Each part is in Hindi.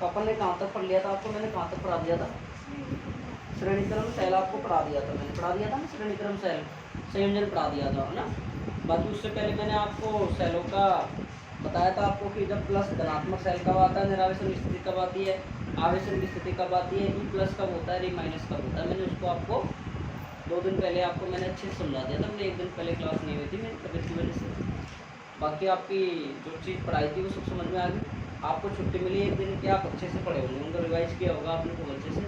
अपन ने कहाँ तक पढ़ लिया था, आपको मैंने कहाँ तक पढ़ा दिया था, श्रेणीक्रम सेल आपको पढ़ा दिया था, मैंने पढ़ा दिया था ना श्रेणीक्रम सेल संयोजन पढ़ा दिया था, है ना। बाकी उससे पहले मैंने आपको सेलों का बताया था आपको कि जब प्लस धनात्मक सेल कब आता है, निरावेशन की स्थिति कब आती है, आवेशन की स्थिति कब आती है, ई प्लस कब होता है, ई माइनस कब होता है। मैंने उसको आपको 2 दिन पहले आपको मैंने अच्छे से समझा दिया था, मैंने 1 दिन पहले क्लास नहीं हुई थी मेरी तबीयत की वजह से। बाकी आपकी जो चीज़ पढ़ाई थी वो सब समझ में आ गई। आपको छुट्टी मिली 1 दिन कि आप अच्छे से पढ़े होंगे, उनको रिवाइज किया होगा आपने खूब अच्छे से।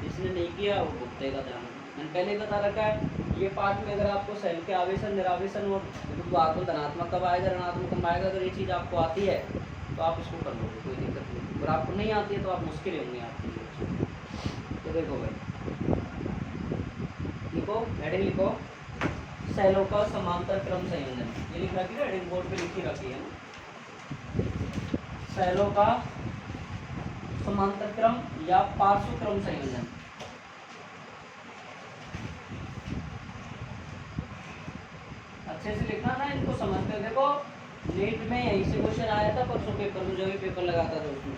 जिसने नहीं किया वो भुगतेगा ध्यान। मैंने पहले ही बता रखा है ये पार्ट में, अगर आपको सेल के आवेशन निरावेशन और विभवागुण धनात्मक कब आएगा ऋणात्मक कब आएगा, अगर ये चीज़ आपको आती है तो आप इसको कर लोगे, कोई दिक्कत नहीं। अगर आपको नहीं आती है तो आप मुश्किल होंगे आपके लिए। तो देखो भाई, लिखो हेडिंग लिखो, सेलों का समांतर क्रम संयोजन, ये लिख रखी है हेडिंग बोर्ड पे लिखी रखी है ना। सेलों का समांतर क्रम या पार्श्व क्रम संयोजन। अच्छे से लिखना ना, इनको समझते। देखो नीट में यही से क्वेश्चन आया था परसों पेपर में, जो भी पेपर लगाता था उसमें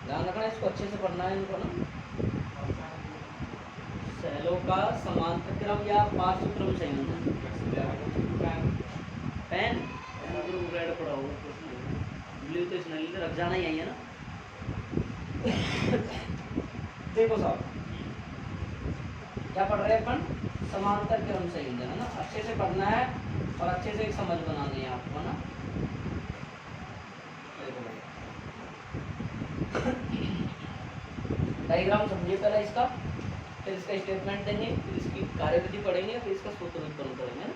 ध्यान रखना, इसको अच्छे से पढ़ना है इनको ना। सेलों का समांतर क्रम या पार्श्व क्रम संयोजन। पेन रेड पड़ा होगा, ब्लू तो इसमें रख जाना ही है ना। देखो साहब क्या पढ़ रहे हैं अपन, समांतर क्रम संयोजन, है ना। अच्छे से पढ़ना है और अच्छे से एक समझ बनानी है आपको, है ना। डायग्राम समझिए पहले इसका, फिर इसका स्टेटमेंट देंगे, फिर इसकी कार्यविधि पढ़ेंगे, फिर इसका सूत्र उत्पन्न करेंगे ना।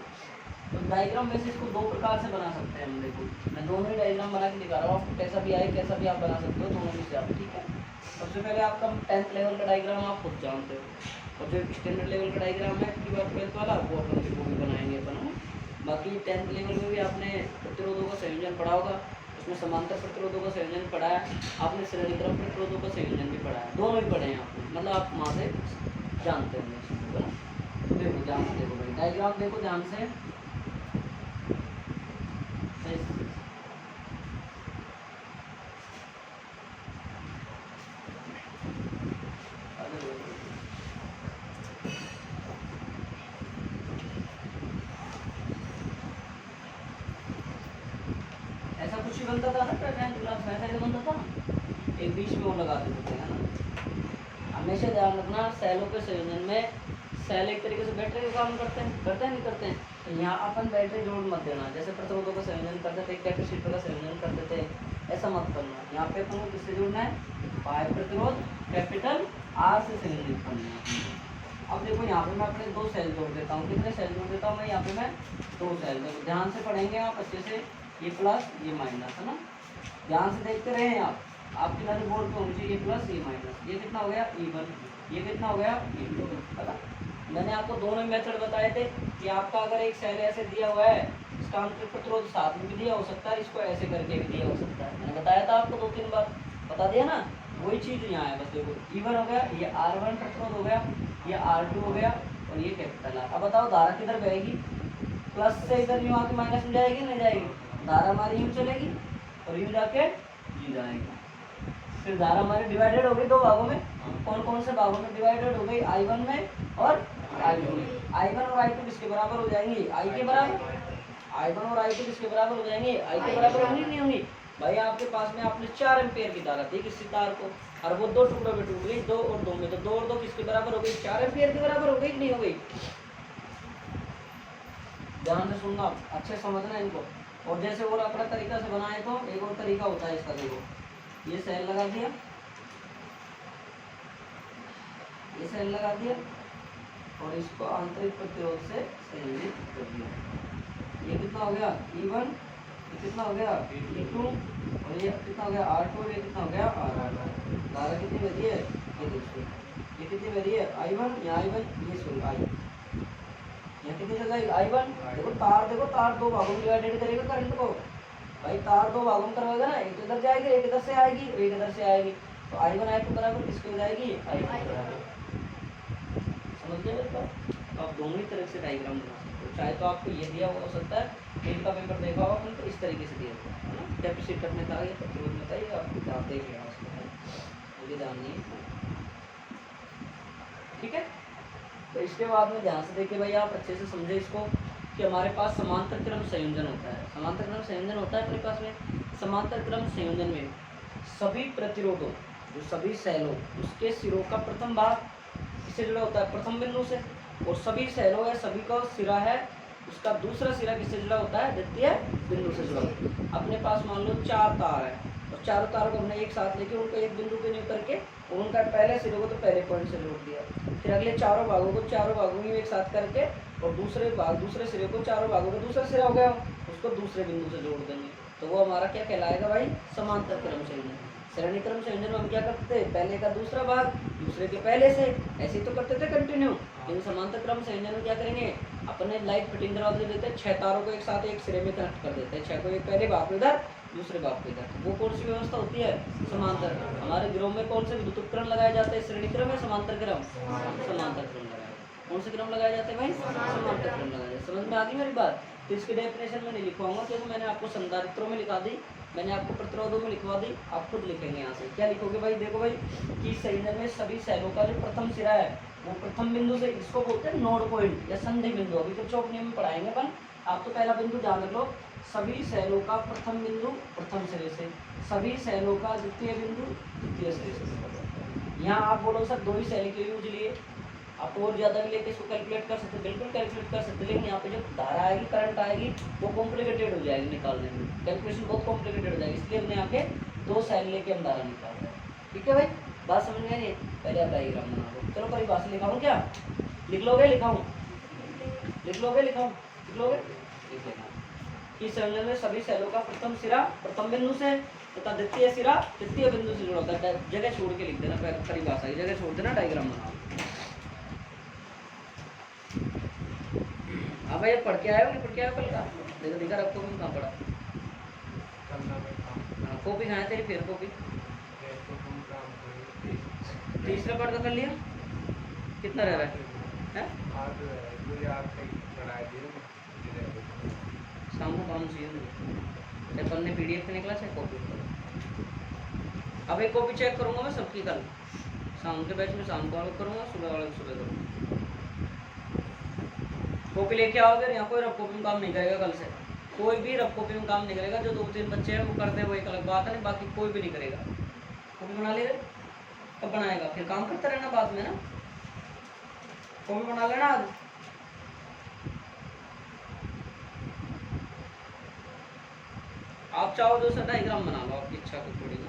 तो डायग्राम वैसे इसको 2 प्रकार से बना सकते हैं हम। देखो मैं दोनों ही डायग्राम बना के दिखा रहा हूँ आपको, कैसा भी आए कैसा भी आप बना सकते हो, दोनों में से आप, ठीक है। सबसे पहले आपका 10th लेवल का डायग्राम आप खुद जानते हो, और जो स्टैंडर्ड लेवल का डायग्राम है की बात 12th वाला, वो अपन वो भी बनाएंगे अपन। बाकी 10th लेवल में भी आपने प्रतिरोधों का संयोजन पढ़ा होगा, उसमें समांतर प्रतिरोधों का संयोजन पढ़ा है आपने, श्रेणीक्रम प्रतिरोधों का संयोजन भी पढ़ा है, दोनों ही पढ़े हैं आपने, मतलब आप वहाँ से जानते होंगे। देखो ध्यान से देखो भाई, डायग्राम देखो ध्यान से। ऐसा कुछ ही बनता था ना 10th क्लास में, ऐसा ही बनता था ना, एक बीच में वो लगा देते थे, है ना। हमेशा ध्यान रखना सेलों के संयोजन में, सेल एक तरीके से बैटरी का काम करते हैं नहीं करते हैं। तो यहाँ अपन बैटरी जोड़ मत देना, जैसे प्रतिरोधों का संयोजन करते थे, कैपेसिटर का संयोजन करते थे, ऐसा मत करना। यहाँ पे अपन को किससे जोड़ना है, बाह्य प्रतिरोध कैपिटल आर से संयोजित करना है। अब देखो यहाँ पे मैं अपने 2 सेल जोड़ देता हूँ, कितने सेल जोड़ देता हूँ मैं यहाँ पे, मैं 2 सेल। देखो ध्यान से पढ़ेंगे आप अच्छे से, ये प्लस ये माइनस, है ना। ध्यान से देखते रहे आप, आपकी नजर बोर्ड पे होनी चाहिए, ये प्लस ये माइनस, ये कितना हो गया E1, ये कितना हो गया E2, पता। मैंने आपको दोनों मेथड बताए थे कि आपका अगर एक सेल ऐसे दिया हुआ है, इसका आंतरिक प्रतिरोध साथ में भी दिया हो सकता है, इसको ऐसे करके भी दिया हो सकता है, मैंने बताया था आपको 2-3 बार, बता दिया ना। वही चीज़ यहाँ है, बस देखो E1 हो गया, ये R1 प्रतिरोध हो गया, ये R2 हो गया, और ये कैपिटल R। अब बताओ धारा किधर बहेगी, प्लस से इधर यूँ आके माइनस में जाएगी नहीं जाएगी, धारा हमारी यूँ चलेगी और यूँ जाके यूँ जाएगी। फिर धारा हमारी डिवाइडेड हो गई 2 भागों में, कौन कौन से भागों में डिवाइडेड हो गई, I1 में और I2 में। I1 और I2 किसके बराबर हो जाएंगी, I के बराबर। I1 और I2 किसके बराबर हो जाएंगे, I के बराबर होंगी नहीं होंगी। भाई आपके पास में आपने 4 एम्पेयर की तार थी किसी तार को, और वो 2 टुकड़ों में टूट गई, 2 और 2 में, तो 2 और 2 किसके बराबर हो गई, 4 एम्पेयर के बराबर हो गई कि नहीं हो गई। ध्यान से सुनना, अच्छे समझना इनको। और जैसे और अपना तरीका से बनाए तो एक और तरीका होता है इसका, देखो ये सेल लगा दिया, ये सेल लगा दिया, और इसको आंतरिक प्रतिरोध से संयोजित कर दिया। ये कितना हो गया E1, ये कितना हो गया E2, और ये कितना हो गया R2, ये कितना हो गया R1। धारा कितनी बची है, ये देखिए, ये कितनी बची है I1, यहाँ I1, ये सॉरी I, यहाँ कितनी जगह I1। देखो तार, देखो तार 2 भागों में डिवाइडेड करेगा करंट को, भाई तार 2 भागों में करवाएगा ना, एक इधर जाएगी, एक इधर से आएगी, एक इधर से आएगी, तो I1 I2 बराबर किसकी हो जाएगी, I2 बराबर। समझ गए। तो आप दोनों ही तरह से डायग्राम बना सकते हो, चाहे तो आपको ये दिया हुआ हो सकता है, एक का पेपर देखा होगा अपन, तो इस तरीके से दिया होगा है ना, कैपेसिटर में था, ये प्रतिरोध में था, ये आप देख लेना उसको, मुझे ध्यान नहीं है। ठीक है, तो इसके बाद में ध्यान से देखिए भाई, आप अच्छे से समझे इसको कि हमारे पास समांतर क्रम संयोजन होता है। समांतर क्रम संयोजन होता है अपने पास में। समांतर क्रम संयोजन में सभी प्रतिरोधों, जो सभी सेलों, उसके सिरों का प्रथम भाग किससे जुड़ा होता है, प्रथम बिंदु से, और सभी सेलों या सभी का सिरा है, उसका दूसरा सिरा किससे जुड़ा होता है, द्वितीय बिंदु से जुड़ा होता है। अपने पास मान लो 4 तार है, और चारों तारों को हमने एक साथ लेके उनको एक बिंदु पे न्यू करके, और उनका पहले सिरे को तो पहले पॉइंट से जोड़ दिया, फिर अगले चारों भागों को चारों भागों में एक साथ करके, और दूसरे सिरे को चारों भागों का दूसरा सिरा हो गया, उसको दूसरे बिंदु से जोड़ देंगे, तो वो हमारा क्या कहलाएगा भाई, समांतर क्रम संयोजन। श्रेणी क्रम संयोजन में हम क्या करते थे, पहले का दूसरा भाग दूसरे के पहले से, ऐसे ही तो करते थे कंटिन्यू। लेकिन समांतर क्रम संयोजन में क्या करेंगे, अपने लाइट फिटिंग करवा देते हैं, 6 तारों को एक साथ एक सिरे में कनेक्ट कर देते हैं, 6 को एक पहले भाग इधर, दूसरे भाग पे इधर। वो कौन सी व्यवस्था होती है, समांतर। हमारे गृहों में कौन से विद्युत उपकरण लगाए जाते हैं, श्रेणी क्रम या समांतर क्रम, समांतर क्रम लगाए। कौन से क्रम लगाए जाते हैं भाई, समांतर क्रम लगाए जाते। समझ में आ गई मेरी बात। तो इसकी डेफिनेशन में नहीं लिखवाऊंगा, क्योंकि मैंने आपको संधारित्रों में लिखा दी, मैंने आपको प्रतिरोधों में लिखवा दी, आप खुद लिखेंगे यहाँ से। क्या लिखोगे भाई, देखो भाई कि संयोजन में सभी सेलों का जो प्रथम सिरा है, वो प्रथम बिंदु से, इसको बोलते हैं नोड पॉइंट या संधि बिंदु। अभी तो चौक नियम में पढ़ाएंगे अपन, आप तो पहला बिंदु ध्यान रख लो, सभी सेलों का प्रथम बिंदु प्रथम सिरे से, सभी सेलों का द्वितीय बिंदु द्वितीय सिरे से। यहाँ आप बोलो सर 2 ही सेल के यूज लिए, आप और ज़्यादा भी लेके इसको कैलकुलेट कर सकते, बिल्कुल कैलकुलेट कर सकते, लेकिन यहाँ पे जब धारा आएगी, करंट आएगी, वो कॉम्प्लिकेटेड हो जाएगी निकालने में, कैलकुलेशन बहुत कॉम्प्लिकेटेड हो जाएगी, इसलिए हमने यहाँ पे 2 सेल लेके हम धारा निकाल रहे हैं। ठीक है भाई, बात समझ में आई। पहले आप डायग्राम बना लो। चलो परिभाषा लिखाऊँ क्या, लिख लोगे, लिखाऊँ, लिख लोगे, लिखाऊँ, लिख लोगे, लिख लेना कि संयोजन में सभी सेलों का प्रथम सिरा प्रथम बिंदु से तथा द्वितीय सिरा द्वितीय बिंदु से जुड़ा होता है। जगह छोड़ के लिख देना, परिभाषा की जगह छोड़ देना, डायग्राम बनाओ। अब ये पढ़ के आए हो, नहीं पढ़ के आए हो कल का, देखो दिखा रखो भी कहाँ पढ़ा, कॉपी कहाँ है तेरी, फिर कॉपी तीसरा पढ़ कर लिया, कितना रह रहा है, शाम को काम चाहिए, कल ने PDF पे निकला चाहे कॉपी। अब एक कॉपी चेक करूंगा मैं सबकी कल शाम के बैच में, शाम को करूंगा, सुबह वाले सुबह करूँगा। कॉपी लेके आओगे, यहाँ कोई रफ कॉपी में काम नहीं करेगा कल से, कोई भी रफ कॉपी में काम नहीं करेगा। जो 2-3 बच्चे हैं वो करते हैं वो एक अलग बात है, बाकी कोई भी नहीं करेगा। कॉपी बना ले, कब बनाएगा, फिर काम करते रहना बाद में ना, कॉपी बना लेना आज। आप चाहो तो सर डायग्राम बना लो, आपकी इच्छा को थोड़ी ना।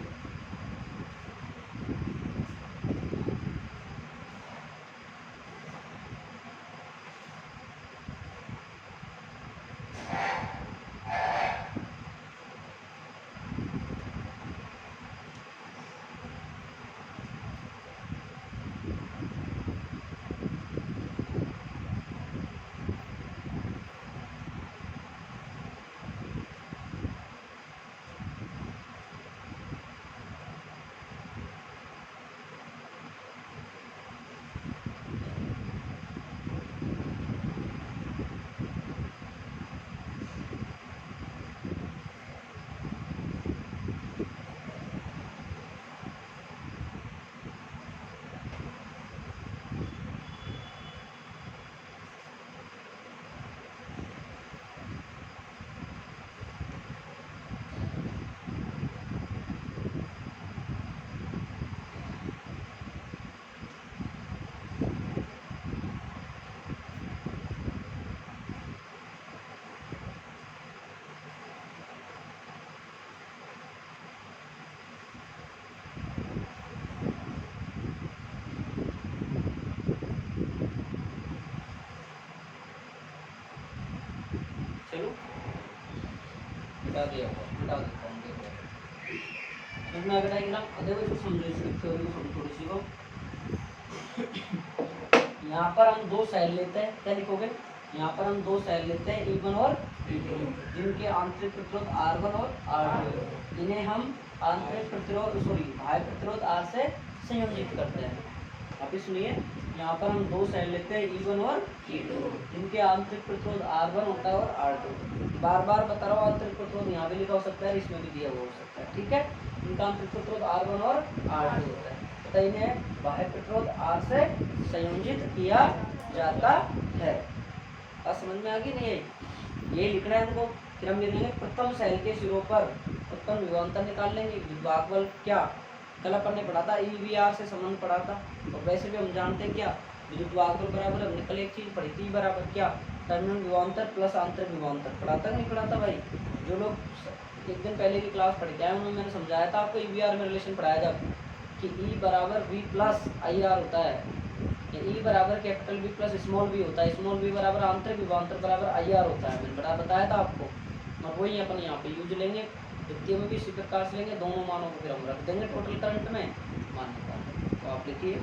हटा दिया हुआ, हटा देता हूँ, देखो इसमें अगर डायग्राम देखो, इसको समझो, इसकी थ्योरी को थोड़ी सी को। यहाँ पर हम 2 सेल लेते हैं, क्या लिखोगे, यहाँ पर हम 2 सेल लेते हैं, E1 और E2, जिनके आंतरिक प्रतिरोध R1 और R2, इन्हें हम आंतरिक प्रतिरोध बाह्य प्रतिरोध R से संयोजित करते हैं। आप सुनिए, यहाँ पर हम दो सेल लेते हैं E1 और E2, इनके आंतरिक प्रतिरोध R1 होता है और R2। बार बार बता रहा हूँ, आंतरिक प्रतिरोध यहाँ भी लिखा हो सकता है, इसमें भी दिया हुआ हो सकता है, ठीक है। इनका आंतरिक प्रतिरोध R1 और R2 होता है तथा इन्हें बाह्य प्रतिरोध R से संयोजित किया जाता है। अब समझ में आ गई नहीं है, ये लिखना है हमको। फिर हम लिख लेंगे प्रथम सेल के सिरों पर उत्पन्न विभवांतर निकाल लेंगे। विभवाक बल क्या कल अपन ने पढ़ा था, EVR से संबंध पढ़ा था, और वैसे भी हम जानते हैं क्या विद्युत वाहक बल बराबर, हमने कल एक चीज पढ़ी थी बराबर क्या, टर्मिनल विभवांतर प्लस आंतरिक विभवांतर। पढ़ा था नहीं पढ़ा था भाई? जो लोग एक दिन पहले की क्लास पढ़ के आए उन्होंने मैंने समझाया था आपको EVR में रिलेशन पढ़ाया जब कि E बराबर V प्लस IR होता है, या E बराबर capital V plus small v होता है, स्मॉल v बराबर आंतरिक विभवांतर बराबर IR होता है। मैंने बताया था आपको, और वही अपन यहाँ पे यूज लेंगे, द्वितीय में भी इसी प्रकार से लेंगे, दोनों मानों को फिर हम रख देंगे टोटल करंट में मान निकाल। तो आप लिखिए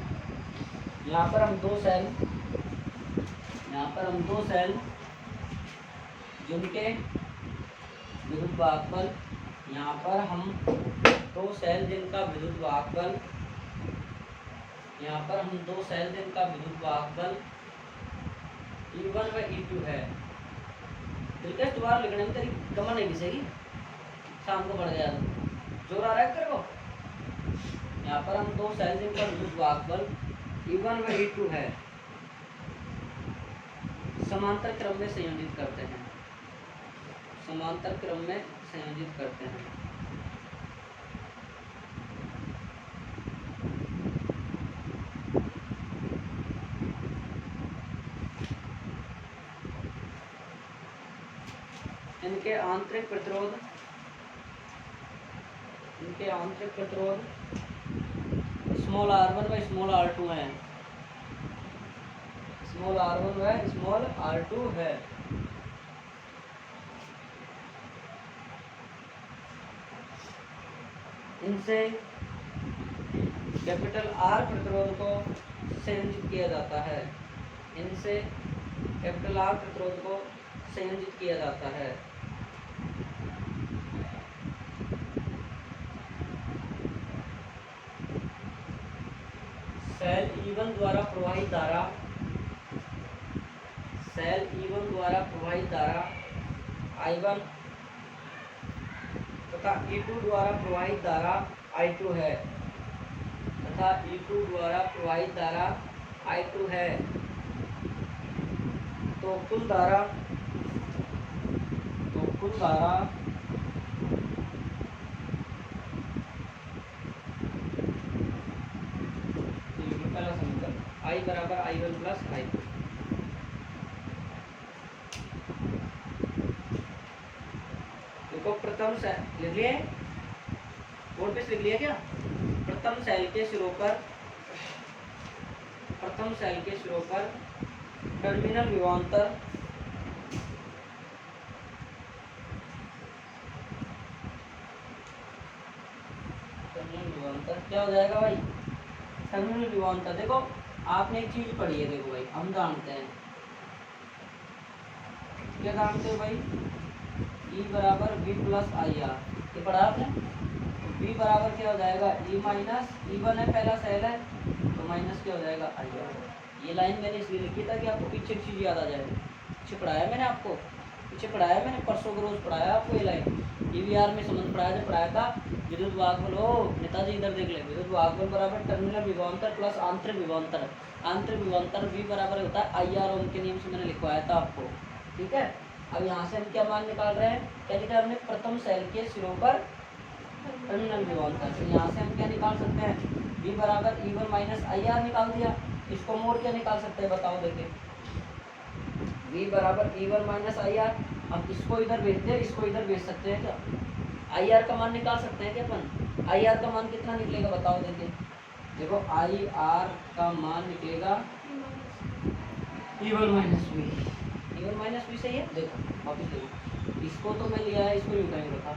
यहाँ पर हम दो सेल जिनके विद्युत वाहक बल, यहाँ पर हम दो सेल जिनका विद्युत वाहक बल, यहाँ पर हम दो सेल जिनका विद्युत वाहक बल E1 व E2 है। दिलकश दोबारा लिखने में तेरी कमर नहीं घिसेगी, शाम को बढ़ गया तो जोर आ रहा है तेरे को। यहाँ पर हम दो सेल जिनका विद्युत वाहक बल E1 व E2 है समांतर क्रम में संयोजित करते हैं, समांतर क्रम में संयोजित करते हैं। इनके आंतरिक प्रतिरोध स्मॉल r1 व स्मॉल r2 है, स्मॉल r1 व स्मॉल r2 है। इनसे कैपिटल R प्रतिरोध को संयोजित किया जाता है, इनसे कैपिटल R प्रतिरोध को संयोजित किया जाता है। सेल E1 द्वारा प्रवाहित धारा, सेल E1 द्वारा प्रवाहित धारा I1 तथा E2 द्वारा प्रवाहित धारा I2 है, तथा E2 द्वारा प्रवाहित धारा I2 है। तो कुल धारा पहला समीकरण I बराबर I1 प्लस I2। देखो प्रथम सेल लिख लिए, बोर्ड पे लिख लिया क्या? प्रथम सेल के सिरों पर टर्मिनल विभवांतर क्या हो जाएगा भाई? टर्मिनल विभवांतर। देखो आपने एक चीज पढ़ी है, देखो भाई हम जानते हैं, क्या जानते हो भाई? E बराबर V प्लस IR, ये पढ़ा आपने। तो V बराबर क्या हो जाएगा? E माइनस E1 है, पहला सेल है, तो माइनस क्या हो जाएगा? IR। ये लाइन मैंने इसलिए लिखी था कि आपको पीछे की चीज याद आ जाए। पीछे पढ़ाया मैंने आपको, परसों के रोज पढ़ाया आपको ये लाइन। EVR में संबंध पढ़ाया, जब पढ़ाया था विद्युत वाहक बल, हो नेताजी इधर देख ले, विद्युत वाहक बल बराबर टर्मिनल विभवांतर प्लस आंतरिक विभवांतर। आंतरिक विभवांतर V बराबर होता है IR, ओम के नियम से मैंने लिखवाया था आपको, ठीक है। अब यहाँ से हम क्या मान निकाल रहे हैं? क्या लिखा हमने? प्रथम सेल के सिरों पर टर्मिनल विभवांतर। तो यहाँ से हम क्या निकाल सकते हैं? V बराबर E1 माइनस IR निकाल दिया। इसको मोड़ क्या निकाल सकते हैं बताओ? देखिए V बराबर E1 माइनस IR, हम इसको इधर भेज दे, इसको इधर भेज सकते हैं क्या? IR का मान निकाल सकते हैं क्या अपन? IR का मान कितना निकलेगा बताओ? देखो IR का मान निकलेगा E1 minus V। E1 minus V सही है। देखो वापस देखो, इसको तो मैं लिया है, इसको यूँ कहीं रखा,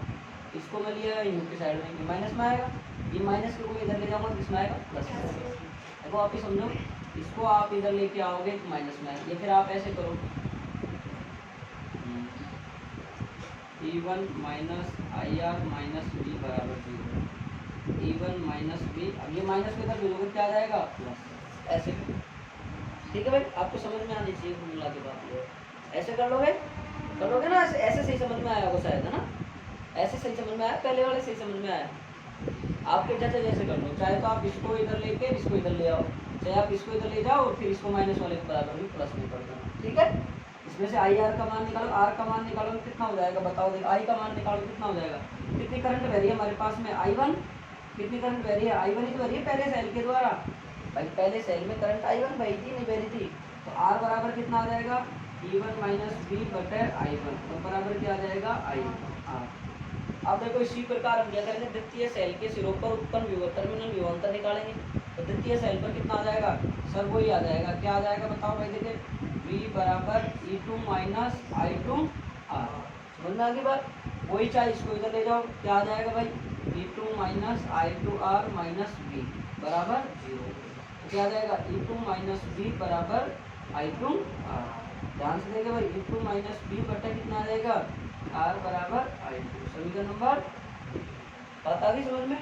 इसको मैं लिया है यूँ की साइड में, माइनस में आएगा। ये माइनस को इधर ले जाऊँगा तो इसमें आएगा प्लस। देखो आप ही समझो, इसको आप इधर लेके आओगे तो माइनस में आएगा। ये फिर आप ऐसे करो, E1 minus IR minus V बराबर 0। E1 माइनस V, अब ये माइनस के इधर भेजोगे क्या आ जाएगा? प्लस। ऐसे ठीक है भाई, आपको समझ में आनी चाहिए कुल मिला के बात ये है। ऐसे कर लोगे ना, ऐसे सही समझ में आया होगा शायद, है ना? ऐसे सही समझ में आया, पहले वाले सही समझ में आया। आपके जैसे जैसे कर लो, चाहे तो आप इसको इधर लेके इसको इधर ले आओ, चाहे आप इसको इधर ले जाओ और फिर इसको माइनस वाले के बराबर में प्लस में कर देना, ठीक है? इसमें से आई आर का मान निकालो, आर का मान निकालो तो कितना हो जाएगा बताओ, देखो आई का मान निकालो कितना हो जाएगा, कितनी करंट बह रही है हमारे पास में I1, कितनी करंट बह रही है I1 ही तो बह रही है पहले सेल के द्वारा, भाई पहले सेल में करंट I1 बही थी नहीं बह रही थी, तो R बराबर कितना आ जाएगा E1 माइनस V बटे I1, तो बराबर क्या आ जाएगा I। अब देखो इसी प्रकार हम क्या करेंगे, द्वितीय सेल के सिरों पर उत्पन्न विभव टर्मिनल विभवांतर निकालेंगे, तो द्वितीय सेल पर कितना आ जाएगा सर, वही आ जाएगा, क्या आ जाएगा बताओ भाई, देखिए V बराबर E2 माइनस I2 R, समझ में आ गई बात? वही चाहे इसको इधर ले जाओ, क्या आ जाएगा भाई E2 minus I2 R minus V बराबर 0, तो क्या आ जाएगा E2 माइनस V बराबर I2 R। ध्यान से देखें भाई, E2 माइनस V बटा कितना आ जाएगा R बराबर I2। समीकरण नंबर बात आ गई समझ में?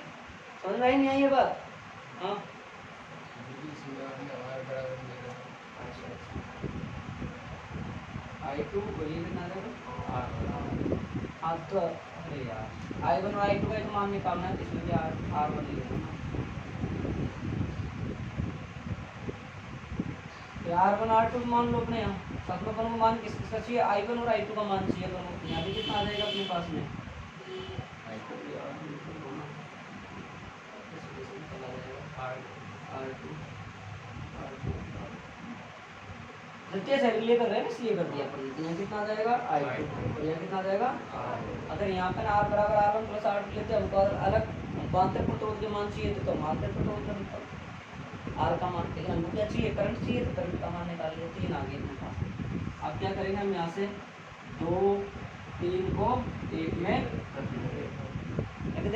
समझ में आई नहीं आई ये बात? हाँ I2 ये कितना आ जाएगा R, हाँ तो अरे यार I1 और I2 का एक मान निकालना है, इसमें क्या R1 ले लेना, R1 R2 मान लो अपने यहाँ साथ में, अपन को मान किसका चाहिए I1 और I2 का मान चाहिए दोनों, यहाँ भी कितना आ जाएगा अपने पास में द्वितीय सेल के लिए कर रहे हैं इसलिए कर दिया अपन, यहाँ कितना आ जाएगा I2 और यहाँ कितना आ जाएगा R। अगर यहाँ पर R बराबर R1 प्लस R2 लेते हैं हमको अलग अंतर प्रतिरोध के मान चाहिए तो हम अंतर प्रतिरोध R का मान, लेकिन हमको क्या चाहिए करंट चाहिए, तो करंट का मान निकाल लिया, 3 आ गए अपने पास। अब क्या करेंगे हम यहाँ से 2 3 को 1 में रख देंगे,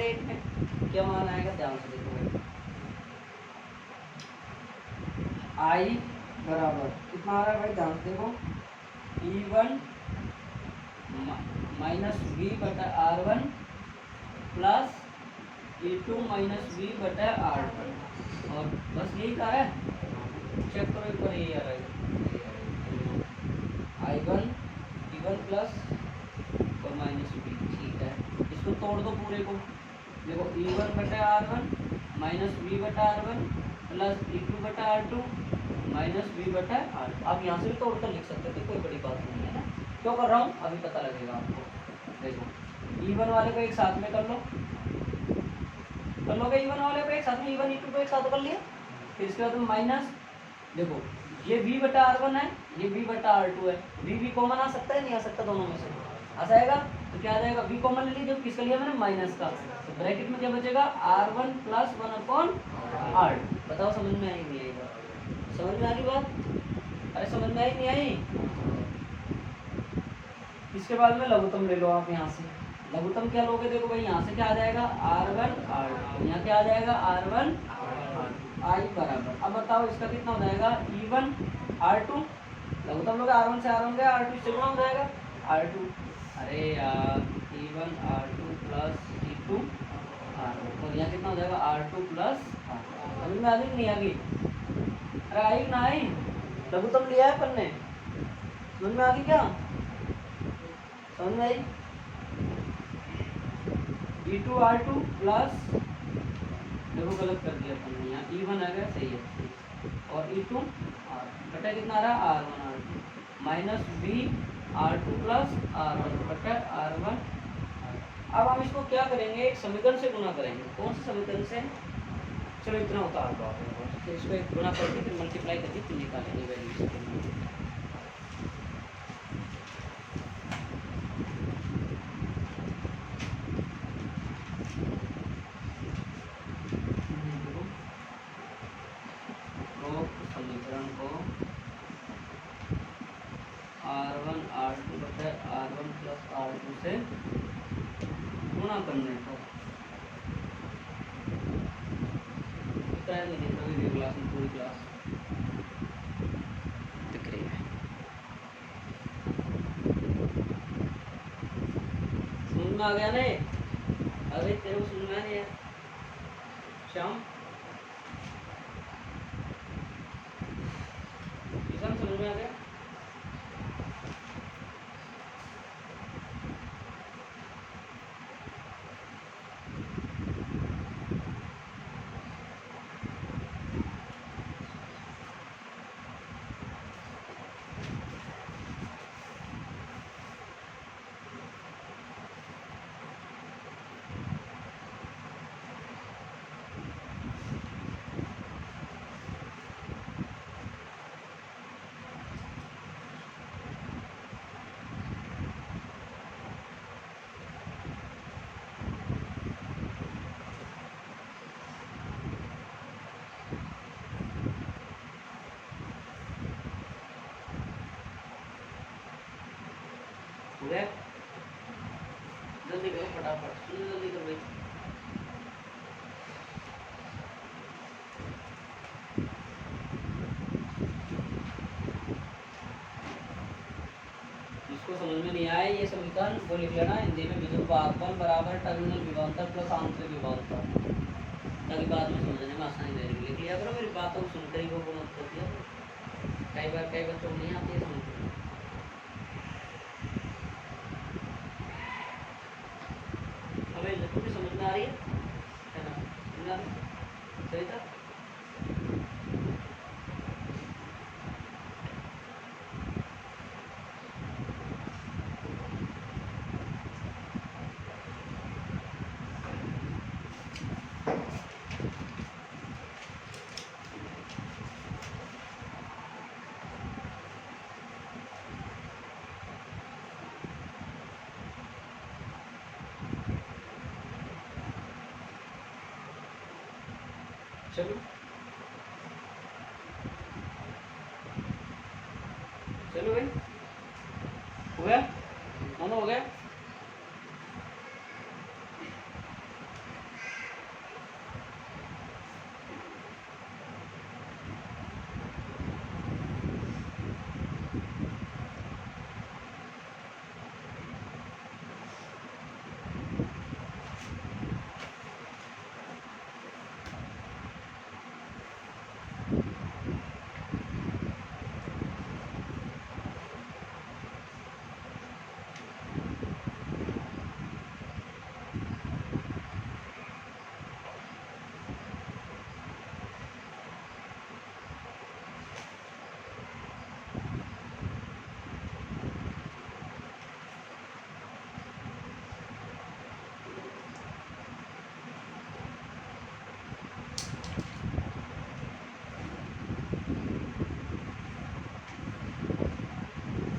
1 में क्या मान आएगा ध्यान से देखो, I बराबर कितना आ रहा है भाई ध्यान से देखो, E1 माइनस V बटा R1 plus E2 minus V बटा R2, और बस यही कहा है, चेक करो एक बार, यही आ रहा है I1 E1 प्लस और माइनस V, ठीक है? इसको तोड़ दो पूरे को, देखो E1 बटा R1 माइनस V बटा R1 प्लस E2 बटा R2 माइनस V बटा R2। आप यहाँ से भी तोड़ कर लिख सकते थे, कोई बड़ी बात नहीं है ना, क्यों कर रहा हूँ अभी पता लगेगा आपको। देखो E1 वाले को एक साथ में कर लोगे, E1 वाले को एक साथ में, E1 E2 को एक साथ कर लिया, फिर इसके बाद माइनस, देखो ये V बटा R1 है, ये V बटा R2 है, V कॉमन आ सकता है नहीं आ सकता, दोनों में से आ जाएगा, तो क्या आ जाएगा V कॉमन ले लीजिए, किसका लिया मैंने माइनस का, तो ब्रैकेट में क्या बचेगा R1 प्लस 1/R। बताओ समझ में आई नहीं आई बात? समझ में आ रही बात? अरे समझ में आई नहीं आई? इसके बाद में लघुत्तम ले लो आप, यहाँ से लघुत्तम क्या लोगे, देखो भाई यहाँ से क्या आ जाएगा R1 R2, यहाँ क्या आ जाएगा R1 R2, I बराबर, अब बताओ इसका कितना हो जाएगा E1 R2, लघुत्तम लोग R1 से R1 गया, R2 से गुणा हो जाएगा R2, अरे यार E1 R2 plus E2 R1, और यहाँ कितना हो जाएगा R2 प्लस R2। समझ में आ गई नहीं आ गई? अरे आई ना आई? लघुत्तम लिया है अपन ने, समझ में आ गई क्या? समझ में आई? E2 R2 प्लस, देखो गलत कर दिया अपन ने, यहाँ E1 आ गया सही है, और E2 R2 बटा कितना आ रहा R1 R2 minus V R2 plus R1 बटा R1। अब हम इसको क्या करेंगे, एक समीकरण से गुना करेंगे, कौन से समीकरण से? चलो इतना होता है तो इसको एक गुना करके फिर मल्टीप्लाई करके फिर निकालेंगे वैल्यू। समीकरण को R1 R2 बटा R1 प्लस R2 से गुणा करने को, क्लास में पूरी क्लास दिख रही है, समझ में आ गया नहीं? अरे तेरे को समझ में नहीं है श्याम? समझ में आ गया? हो गया? जल्दी करो फटाफट, जल्दी करो भाई। जिसको समझ में नहीं आए ये समीकरण वो लिख लेना हिंदी में, विद्युत भागफल बराबर टर्मिनल विभवांतर प्लस आंतरिक विभवांतर, ताकि बाद में समझने में आसानी रहेगी। लिख लिया करो, मेरी बातों को सुनकर ही वो मत कर दिया। कई बच्चों को नहीं आती है समझ। हमें समझ में आ रही है ना? सही था। चलो चलो भाई, हो गया? मानो हो गया?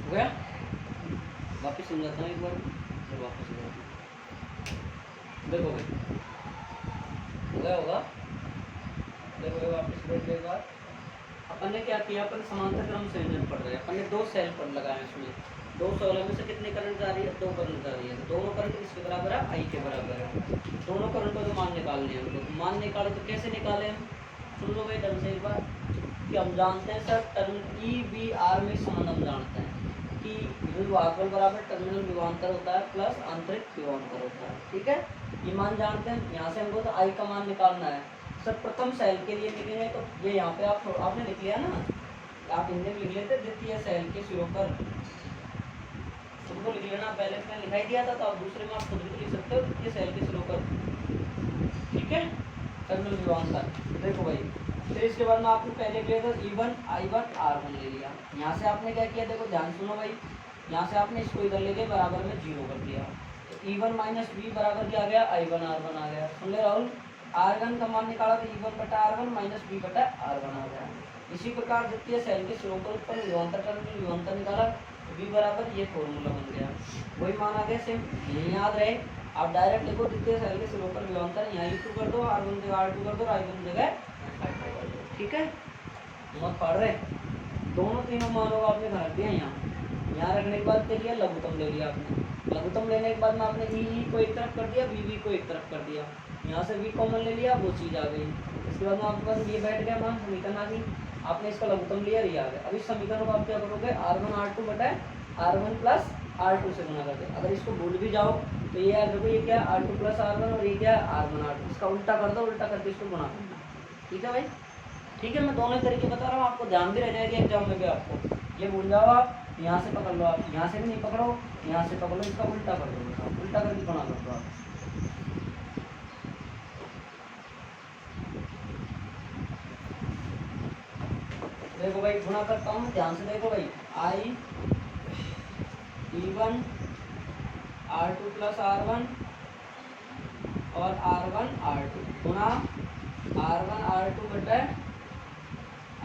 हो गया? वापस समझाता हूँ एक बार, फिर वापस देखो भाई, हो गया होगा? देखो वापस देख एक बार। अपन ने क्या किया, अपन समांतर क्रम संयोजन पढ़ रहे हैं। अपन ने दो सेल पर लगाए, इसमें 216 में से कितने करंट जा रही है? 2 करंट जा रही है। दोनों करंट किसके बराबर है? आई के बराबर है। दोनों करंटों का मान निकालने हैं हमको। मान निकाले तो कैसे निकाले हम? सुन लो भाई ढंग से एक बार, कि हम जानते हैं sir terminal E B R में संबंध हम जानते हैं कि विद्युत भागफल बराबर टर्मिनल विभवांतर होता है प्लस आंतरिक विभवांतर होता है। ठीक है, ये मान जानते हैं। यहाँ से हमको तो आई का मान निकालना है। सर प्रथम सेल के लिए लिखेंगे तो ये यहाँ पे आपने लिख लिया ना, आप हिंदी में लिख लेते द्वितीय सेल के सिरों पर, तुमको लिख लेना। पहले इसमें लिखाई दिया था तो आप दूसरे में आप खुद भी लिख सकते हो, द्वितीय सेल के सिरों पर। ठीक है, टर्मिनल विभवांतर। देखो भाई, फिर इसके बाद में आपने पहले किया था E1 I1 R1 ले लिया। यहाँ से आपने क्या किया, देखो ध्यान सुनो भाई, यहाँ से आपने इसको इधर लेके बराबर में 0 कर दिया। तो E1 माइनस बी बराबर क्या आ गया? I1 R1 आ गया। सुन ले राहुल, R1 का मान निकाला तो E1 बटा R1 माइनस बी बटा R1 आ गया। इसी प्रकार द्वितीय सेल के सिरों पर उत्पन्न विभवांतर टर्मिनल विभवांतर निकाला, V बराबर ये फॉर्मूला बन गया। वही मान आ गया सेम, यही याद रहे। आप डायरेक्ट देखो द्वितीय सेल के सिरों पर विभवांतर यहाँ U2 कर दो, R1 जगह R2 कर दो, I1 जगह। ठीक है, मत पढ़ रहे, दोनों तीनों मानों को आपने रख दिया। यहाँ रखने के बाद क्या लिया? लघुत्तम ले लिया आपने। लघुत्तम लेने के बाद में आपने ई को एक तरफ कर दिया, वी को एक तरफ कर दिया। यहाँ से वी कॉमन ले लिया, वो चीज़ आ गई। इसके बाद में आपके पास ये बैठ गया मान, समीकरण आ गई। आपने इसका लघुत्तम लिया, ये आ गया। अब इस समीकरण को आप क्या करोगे? R1 R2 बटा R1 प्लस R2 से गुना करके। अगर इसको भूल भी जाओ तो ये याद रखो, ये क्या है? R2 प्लस R1 और ये क्या है? R1 R2। इसका उल्टा कर दो, उल्टा करके इसको गुणा करना। ठीक है भाई, ठीक है, मैं दोनों तरीके बता रहा हूँ, आपको ध्यान भी रह जाएगी एग्जाम में भी। आपको ये भूल जाओ आप, यहाँ से पकड़ लो, आप यहाँ से भी नहीं पकड़ो, यहाँ से पकड़ लो, इसका उल्टा कर दो, बस उल्टा करके गुणा कर दो आप। देखो भाई गुणा करता हूँ, ध्यान से देखो भाई, आई E1 R2 प्लस R1 और R1 R2 गुणा R1 R2 बटे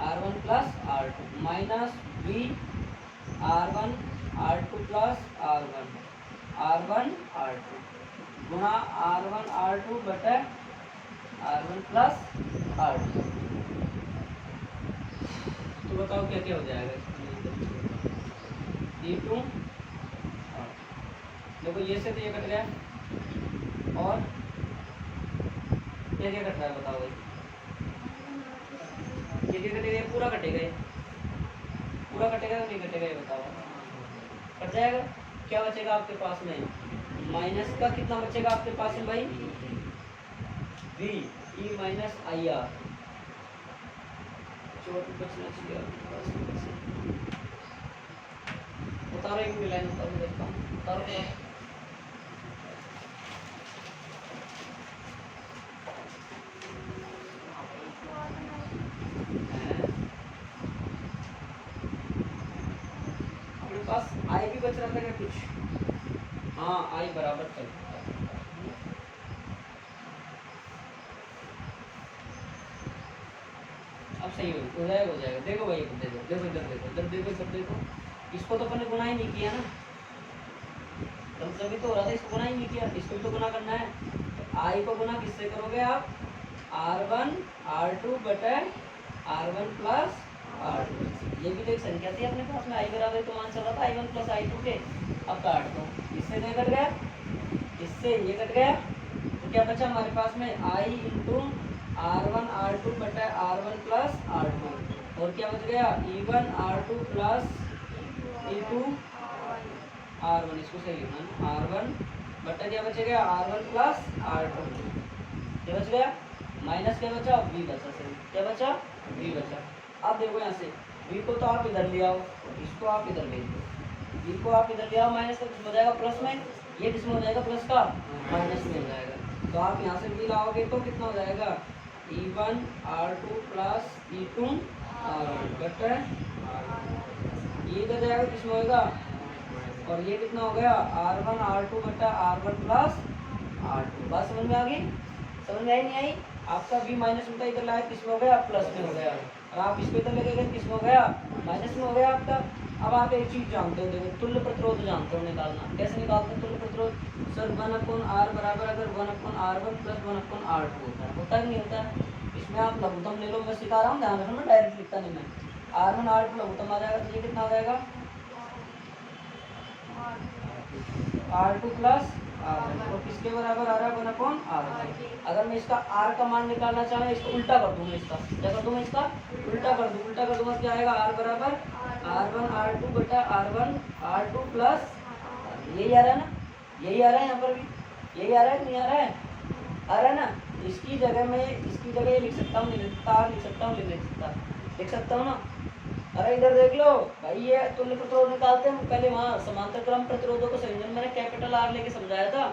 R1 plus R2 minus B R1 R2 plus R1 R2 गुणा R1 R2 बटे R1 प्लस R2। तो बताओ क्या क्या हो जाएगा D2। देखो ये से तो ये कट गया, और ये क्या कट रहा है बताओ भाई, ये क्या कटेगा, पूरा कटेगा, ये पूरा कटेगा तो नहीं कटेगा, ये बताओ कट जाएगा। क्या बचेगा आपके पास में, माइनस का कितना बचेगा आपके पास में भाई, V E minus I R, बचना चाहिए उतारो, एक लाइन उतारो, देखता हूँ उतारो। पास आई भी बच रहा था क्या कुछ, हाँ आई बराबर चल, अब सही हो जाएगा, हो जाएगा। देखो भाई देखो देखो इधर देखो, इधर देखो, इधर देखो, इसको तो अपन ने गुना ही नहीं किया ना, तभी तो हो रहा था, इसको गुना ही नहीं किया, इसको तो गुना करना है। तो आई को गुना किससे करोगे आप, R1 R2 बटे R1 प्लस R2। ये भी तो एक संख्या थी अपने पास में, आई बराबर तो मान चल रहा था I1 प्लस I2 के। अब काट दो, इससे ये कट गया, इससे ये कट गया, तो क्या बचा हमारे पास में, I इंटू R1 R2 बटे R1 प्लस R2, और क्या बच गया, E1 R2 plus E2 R1, इसको सही लिखना, R1 बटा क्या बचेगा, R1 प्लस R2, क्या बच गया, माइनस क्या बचा, V बचा, सही क्या बचा, V बचा। अब देखो यहाँ से V को तो आप इधर ले आओ, इसको आप इधर ले दो, V को आप इधर ले आओ, माइनस का किसमें हो जाएगा, प्लस में, ये किसमें हो जाएगा, प्लस का माइनस में हो जाएगा। तो आप यहाँ से V लाओगे तो कितना हो जाएगा, E1 R2 plus E2 R1 बटे, ये इधर जाएगा किसमें होगा, और ये कितना हो गया, R1 R2 बटा R1 प्लस R2। बात समझ में आ गई, समझ में आई नहीं आई, आपका V माइनस में इधर लाया किसमें हो गया, प्लस में हो गया, और आप इसको इधर लेके गए किसमें हो गया, माइनस में हो गया आपका। अब आप एक चीज जानते हो, देखो तुल्य प्रतिरोध जानते हो निकालना, कैसे निकालते हैं तुल्य प्रतिरोध, सर 1/r बराबर अगर 1/r1 प्लस 1/r2 होता है कि नहीं होता है, इसमें आप लघुत्तम ले लो, मैं सिखा रहा हूँ ध्यान रखना, मैं डायरेक्ट लिखता नहीं, मैं R1 R2 लघुत्तम आ जाएगा, तो ये कितना हो जाएगा, R2 प्लस R1, और किसके बराबर आ रहा है, 1/r1। अगर मैं इसका R का मान निकालना चाहूँ, इसको उल्टा कर दूंगा, इसका क्या कर दूंगा, इसका उल्टा कर दूँ, उल्टा कर दूंगा, क्या आएगा, R बराबर R1 R2 बटा R1 R2 प्लस, यही आ रहा है ना, यही आ रहा है यहाँ पर भी, यही आ रहा है, नहीं आ रहा है, आ रहा है ना। इसकी जगह में, इसकी जगह ये लिख सकता हूँ, नहीं लिख सकता, लिख सकता हूँ, लिख सकता हूँ ना। अरे इधर देख लो भाई, ये तुल्य प्रतिरोध निकालते हैं पहले, वहाँ समांतर क्रम प्रतिरोधों को संयोजन मैंने कैपिटल R लेके समझाया था।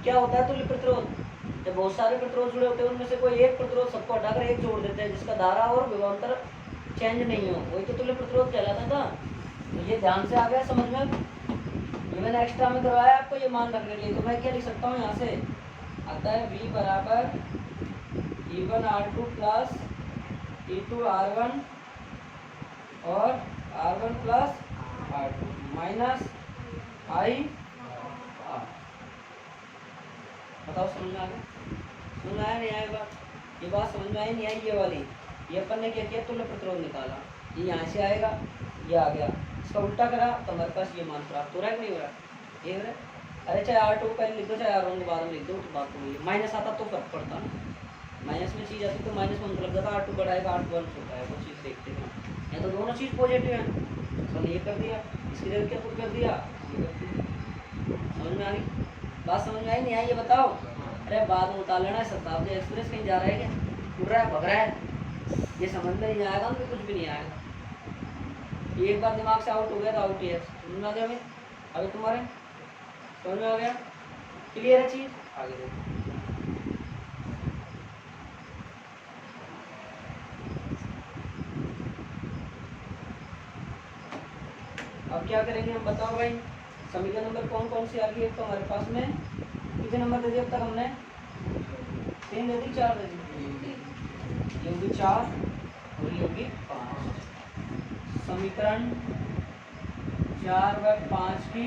क्या होता है तुल्य प्रतिरोध, जब बहुत सारे प्रतिरोध जुड़े होते हैं, उनमें से कोई एक प्रतिरोध सबको हटाकर एक जोड़ देते हैं, जिसका धारा और विभवांतर चेंज नहीं हो, वही तो तुल्य प्रतिरोध कहलाता था। तो ये ध्यान से आ गया समझ में, ये मैंने एक्स्ट्रा में करवाया आपको, ये मान रखने के लिए। तो मैं क्या लिख सकता हूँ, यहाँ से आता है V बराबर E1 R2 plus E2 R1 और R1 plus R2 minus I R। बताओ समझ में आ गया, समझ में आया नहीं आया बात, ये बात समझ में आई नहीं आई, ये वाली, ये अपन ने क्या किया, तुल्य प्रतिरोध निकाला, ये यहाँ से आएगा, ये आ गया, इसका उल्टा करा तो हमारे पास ये मान प्राप्त हो रहा है कि नहीं हो रहा, ये हो रहा है। अरे चाहे R2 पहले लिख दो, चाहे R1 के बाद में लिख दो, तो बात हो गई। माइनस आता तो फर्क पड़ता ना, माइनस में चीज़ आती तो माइनस में मतलब लग जाता, R2 बड़ा है R2 1 छोटा है, वो चीज़ देखते हैं। या तो दोनों चीज़ पॉजिटिव है, तो ये कर दिया, इसकी जगह क्या पुट कर दिया, ये कर दिया। समझ में आ गई बात, समझ में आई नहीं आई ये बताओ। अरे बाद में उतार लेना, शताब्दी एक्सप्रेस कहीं जा रहा है क्या, उड़ रहा है, भग रहा है। ये समझ में नहीं आएगा तो कुछ भी नहीं आएगा। एक बार दिमाग से आउट हो गया तो आउट ही है। समझ में आ गया भाई? अभी तुम्हारे समझ में आ गया? क्लियर है चीज? आगे देखो। अब क्या करेंगे हम, बताओ भाई। समीकरण नंबर कौन कौन सी आ गई है तो हमारे पास में? कितने नंबर दे दिए अब तक हमने? 3 दे दी, 4 दे दी। ये होगी 4 और ये होगी 5। समीकरण 4 व 5 की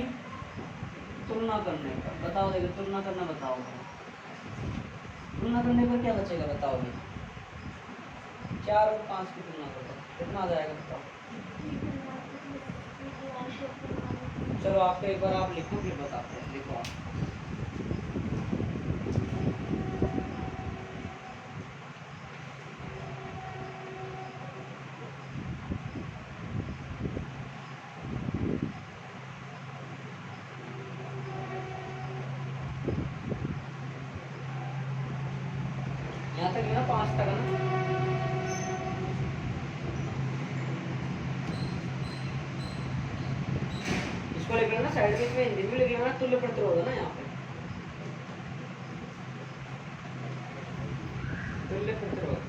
तुलना करने पर बताओ। देखो तुलना करना बताओ। तुलना करने पर क्या बचेगा बताओ भाई? 4 और 5 की तुलना करो कितना आ जाएगा बताओ? चलो आपको एक बार आप लिखो फिर बताते हैं। लिखो आप। यहाँ तक है ना, 5 तक है ना? इसको लिख लेना साइड में, इसमें हिंदी में लिख लेना तुल्य प्रतिरोध है ना यहाँ पे। तुल्य प्रतिरोध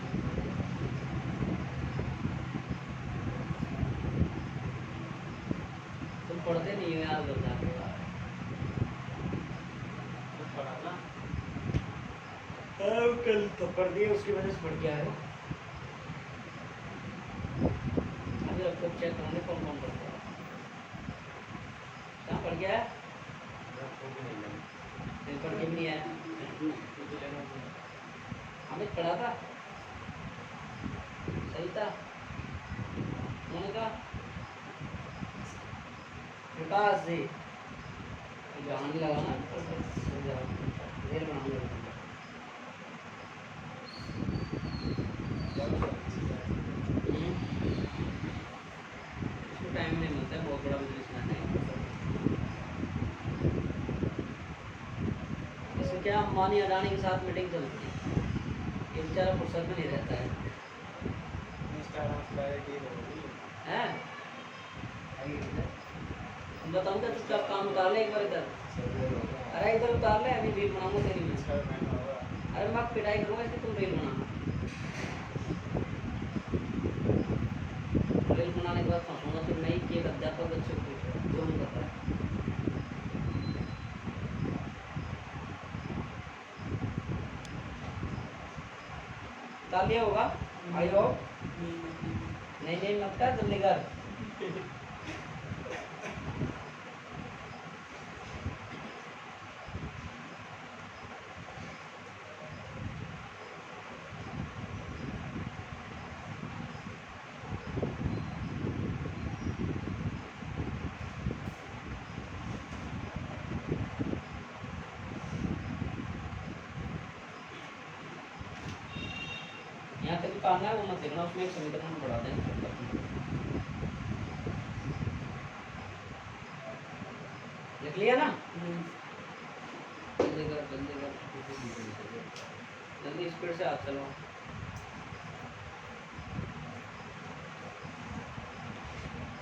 तुम पढ़ते नहीं हो यार, बता कल तो पढ़ दिए उसकी वजह से पढ़ के आए हो। अभी आपको चेक करेंगे कौन कौन पढ़ता है। कहाँ पढ़ गया है? नहीं पढ़ के भी नहीं आया। हमें पढ़ा था, सही था। मैंने कहा विकास जी जहाँ नहीं लगाना रेल बनाऊंगा। टाइम नहीं मिलता है, बहुत बड़ा बिजनेस मैन है। इसमें क्या अंबानी अडानी के साथ मीटिंग चलती है, ये बेचारा फुर्सत में नहीं रहता है। बताऊँ क्या चुपचाप काम उतार ले एक बार इधर। अरे इधर उतार ले, अभी रील बनाऊंगा तेरी में। अरे मैं पिटाई करूँगा इसकी, तुम रील बनाना। रील बनाने के बाद फंसूंगा फिर मैं कि एक अध्यापक बच्चे को जो नहीं पता है। उतार लिया होगा आई होप। नहीं नहीं मत कर, जल्दी कर। यहाँ तक पाना है वो मत देखना, उसमें एक समीकरण पढ़ा दें। लिख लिया ना? जल्दी कर जल्दी कर, जल्दी स्पीड से हाथ चलो।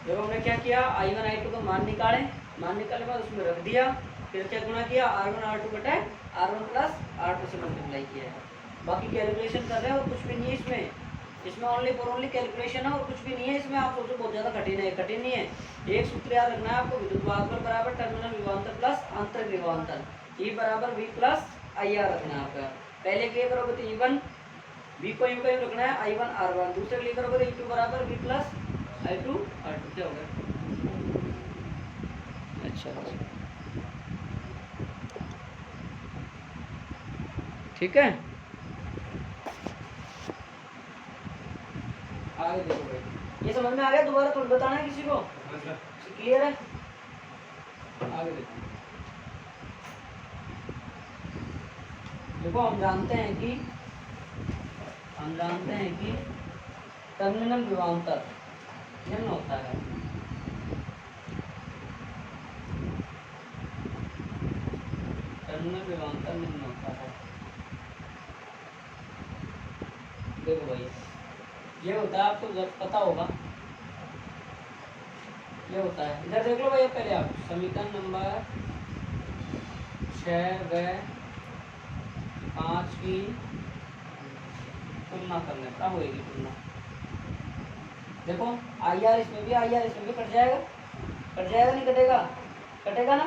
जब हमने क्या किया, I1 I2 का मान निकाले, मान निकालने के बाद उसमें रख दिया, फिर क्या गुणा किया, R1 R2 बटे R1 प्लस R2 से मल्टीप्लाई किया है। बाकी कैलकुलेशन कर रहे हैं और कुछ भी नहीं है इसमें। इसमें ओनली फॉर ओनली कैलकुलेशन है और कुछ भी नहीं है इसमें। आप सोचो बहुत ज़्यादा कठिन है, कठिन नहीं है। एक सूत्र याद रखना है आपको, विद्युत वाहक बराबर टर्मिनल विभवांतर प्लस आंतरिक विभवांतर, E बराबर V प्लस IR रखना है आपका। पहले के लिए करोगे तो E1 V को यूं का यूं रखना है I1 R1, दूसरे के लिए करोगे तो E2 बराबर V प्लस I2 R2। क्या हो गया? अच्छा ठीक है। आगे देखो भाई, ये समझ में आ गया? दोबारा थोड़ा बताना है किसी को? क्लियर है? आगे देखो। देखो हम जानते हैं कि टर्मिनल विभवांतर निम्न होता है। टर्मिनल विभवांतर निम्न होता है। देखो भाई ये होता है, आपको जब पता होगा ये होता है। इधर देख लो भैया पहले आप समीकरण नंबर 6 व 5 की तुलना करने क्या होएगी तुलना। देखो आई आर इसमें भी कट जाएगा, नहीं कटेगा, कटेगा ना।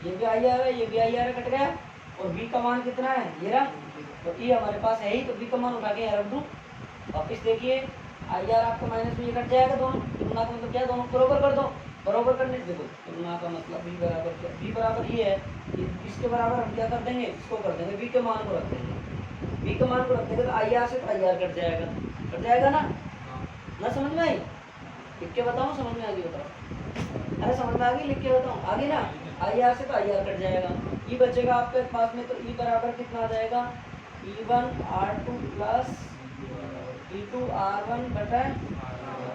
ये भी आई आर है, ये भी आई आर है, कट गया। और बी का मान कितना है, ये रहा। तो ई हमारे पास है ही, तो बी का मान उठा के यहाँ रख दूँ। वापिस देखिए आई आर आपका माइनस में ये कट जाएगा दोनों। तुलना का मतलब क्या, दोनों बराबर कर दो। बराबर करने से देखो तुलना का मतलब बी बराबर क्या, बी बराबर ये है, इसके बराबर हम क्या कर देंगे, इसको कर देंगे, बी के मान को रख देंगे। बी के मान को रख देंगे तो आई आर से तो आई आर कट जाएगा ना। ना समझ में आई, लिख के बताऊँ, समझ में आ गई बताओ। अरे समझ में आ गई, लिख के बताऊँ, आ गई ना। आई आर से तो आई आर कट जाएगा, ई बचेगा आपके पास में। तो ई बराबर कितना आ जाएगा, E1 R2 plus E2 R1 बटा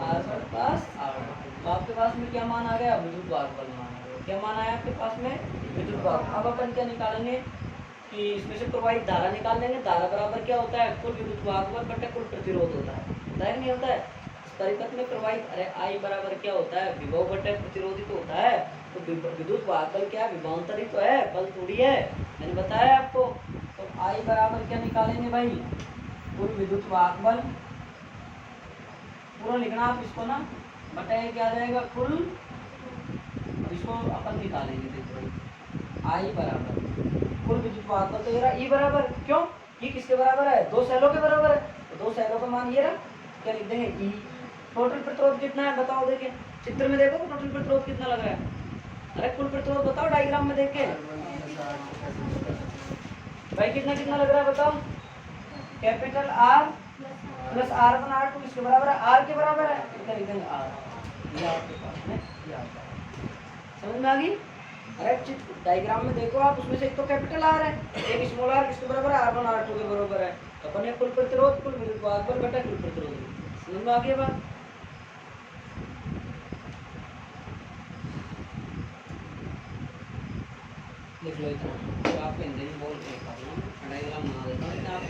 R1 प्लस R2। तो आपके पास में क्या मान आ गया, विद्युत भागफल मान आ गया। क्या मान आया आपके पास में, विद्युत भागफल। अब अपन क्या निकालेंगे कि इसमें से प्रवाहित धारा निकाल लेंगे। धारा बराबर क्या होता है, कुल विद्युत भागफल बटा कुल प्रतिरोध होता है नहीं होता है। परिपथ में प्रवाहित, अरे आई बराबर क्या होता है, विभव बटे प्रतिरोधी तो होता है। तो विद्युत भागफल क्या, विभवांतरी तो है, बल थोड़ी है, मैंने बताया आपको। तो आई बराबर क्या निकालेंगे भाई, कुल विद्युत भागफल, पूरा लिखना आप इसको ना, बटाए क्या आ जाएगा कुल, इसको अपन निकालेंगे। देखो आई बराबर कुल विद्युत भागफल, तो ये रहा ई बराबर, क्यों, ई किसके बराबर है, दो सेलों के बराबर है। तो दो सेलों का मान ये रहा, क्या लिख देंगे ई। टोटल प्रतिरोध कितना है बताओ, देखिए चित्र में देखो टोटल प्रतिरोध कितना लग रहा है। अरे कुल प्रतिरोध बताओ डायग्राम में देख के भाई, कितना कितना लग रहा है बताओ। Capital R plus R1 R2 इसके बराबर है, आर के बराबर है, इधर इधर आर, ये आपके पास में ये आता है। समझ में आ गई। अरे डायग्राम में देखो आप, उसमें से एक तो कैपिटल आर है, एक स्मॉल आर, किसके बराबर है, R1 R2 के बराबर है। तो अपन ये कुल प्रतिरोध, कुल विद्युत भागफल बटा कुल प्रतिरोध। समझ में आ गई बात। लिख लो इतना, तो आपको हिंदी में बोल के डायग्राम बना देता हूँ, इतना आप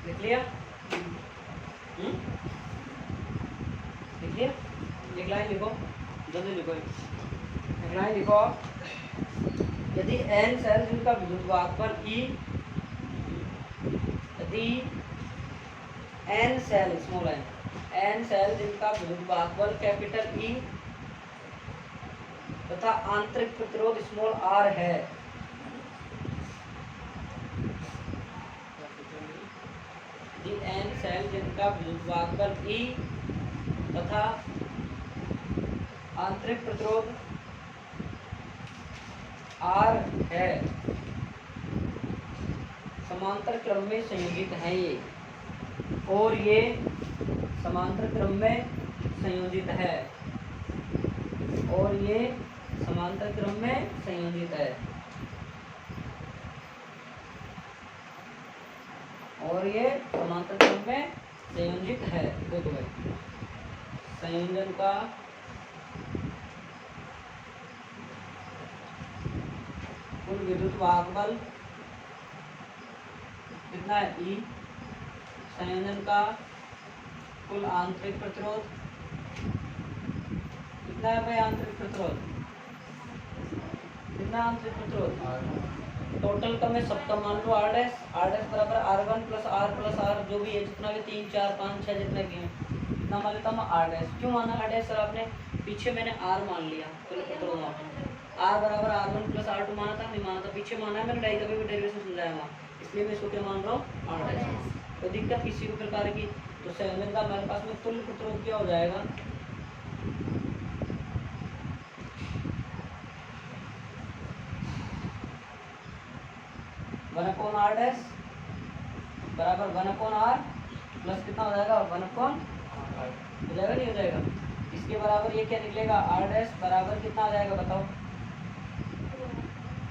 लिख लिया, लिख लिया। एक लाइन लिखो, जल्दी लिखो, एक लाइन लिखो। यदि n सेल जिनका विद्युत भागफल E, यदि n cell small n cell जिनका विद्युत भागफल कैपिटल E तथा आंतरिक प्रतिरोध स्मॉल r है, n सेल जिनका विद्युत भागफल E तथा आंतरिक प्रतिरोध R है, समांतर क्रम में संयोजित हैं ये, और ये समांतर क्रम में संयोजित है, और ये समांतर क्रम में संयोजित है, और ये समांतर क्रम में संयोजित है। देखो भाई, संयोजन का विद्युत वाहक बल कितना है ई, संयोजन का कुल आंतरिक प्रतिरोध कितना है भाई, आंतरिक प्रतिरोध कितना, आंतरिक प्रतिरोध टोटल का मैं सबका मान लो आर डैश बराबर R1 प्लस R जो भी है, जितना भी 3 4 5 6 जितने भी हैं, इतना मान लेता हूँ आर डैश। क्यों माना आर डैश सर आपने, पीछे मैंने R मान लिया, कुल प्रतिरोध मापा, R बराबर R1 प्लस R2 माना था, नहीं माना था, पीछे माना है मैंने, डायग्राम में डेरिवेशन समझाया वहाँ, इसलिए मैं इसको क्या मान रहा हूँ आर डैश। तो दिक्कत किसी भी प्रकार की, तो संयोजन का हमारे पास में तुल्य प्रतिरोध क्या हो जाएगा, वन अपॉन आर डैश बराबर वन अपॉन आर प्लस कितना हो जाएगा, वन अपॉन हो जाएगा, नहीं हो जाएगा। इसके बराबर ये क्या निकलेगा, आर डैश बराबर कितना आ जाएगा बताओ,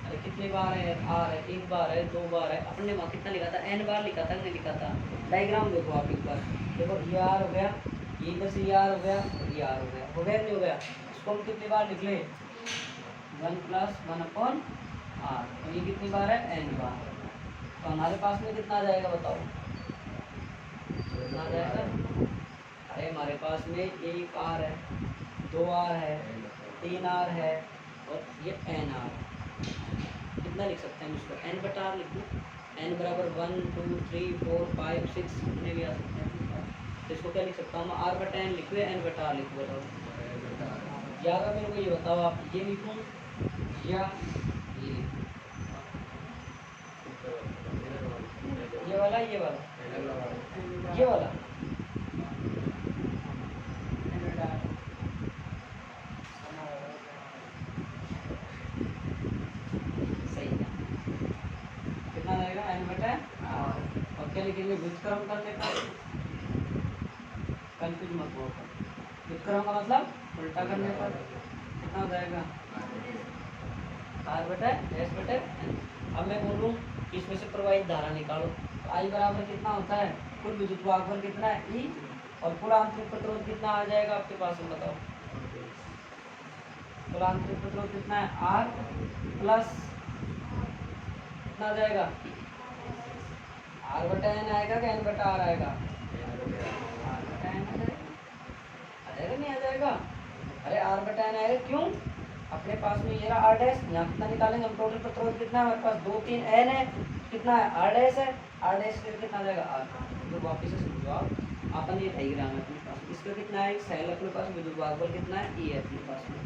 अरे कितने बार है, आर है, एक बार है, दो बार है, अपने वहाँ कितना लिखा था, एन बार लिखा था, नहीं लिखा था, डायग्राम देखो आप एक बार, देखो ये आर हो गया, ये इधर से ये आर हो गया, ये आर हो गया, हो गया नहीं हो गया, इसको हम कितनी बार लिख ले, one plus one upon R, और ये कितनी बार है, एन बार, तो हमारे पास में कितना आ जाएगा बताओ, कितना आ जाएगा, अरे हमारे पास में एक आर है, दो आर है, तीन आर है, और ये एन आर, कितना लिख सकते हैं हम इसको, एन बटा आर लिख लो, एन बराबर 1 2 3 4 5 6 कितने भी आ सकते हैं, तो इसको क्या लिख सकता हूँ, आर बटा एन लिखो या एन बटा आर लिखो बताओ, या अगर मेरे को ये बताओ आप ये लिखूँ या ये वाला ये वाला ये वाला, सही है, कितना रहेगा एन बटा, और क्या लिखेंगे व्युत्क्रम करने का, कंफ्यूज मत हो, व्युत्क्रम का मतलब उल्टा करने पर कितना हो जाएगा, आर बटा एस बटे एन। अब मैं बोलूँ इसमें से प्रवाहित धारा निकालो, तो आई बराबर कितना होता है, कुल विद्युत वाहक बल कितना है ई, और कुल आंतरिक प्रतिरोध कितना आ जाएगा आपके पास में बताओ, कुल आंतरिक प्रतिरोध कितना है आर प्लस कितना आ जाएगा, आर बटा एन आएगा कि एन बटा आर आएगा, आर बटा एन आ जाएगा नहीं आ जाएगा, अरे आर बटा एन आएगा, क्यों, अपने पास में ये रहा आर डैश, यहाँ कितना निकालेंगे हम, टोटल प्रतिरोध कितना है हमारे पास, 2 3 एन है, कितना है आर डैश है, आर डैश फिर कितना आ जाएगा आर, तो वापिस से समझो आप, अपन ये डायग्राम है अपने पास, इसका कितना है सेल अपने पास, विद्युत वाहक बल कितना है ई है अपने पास में।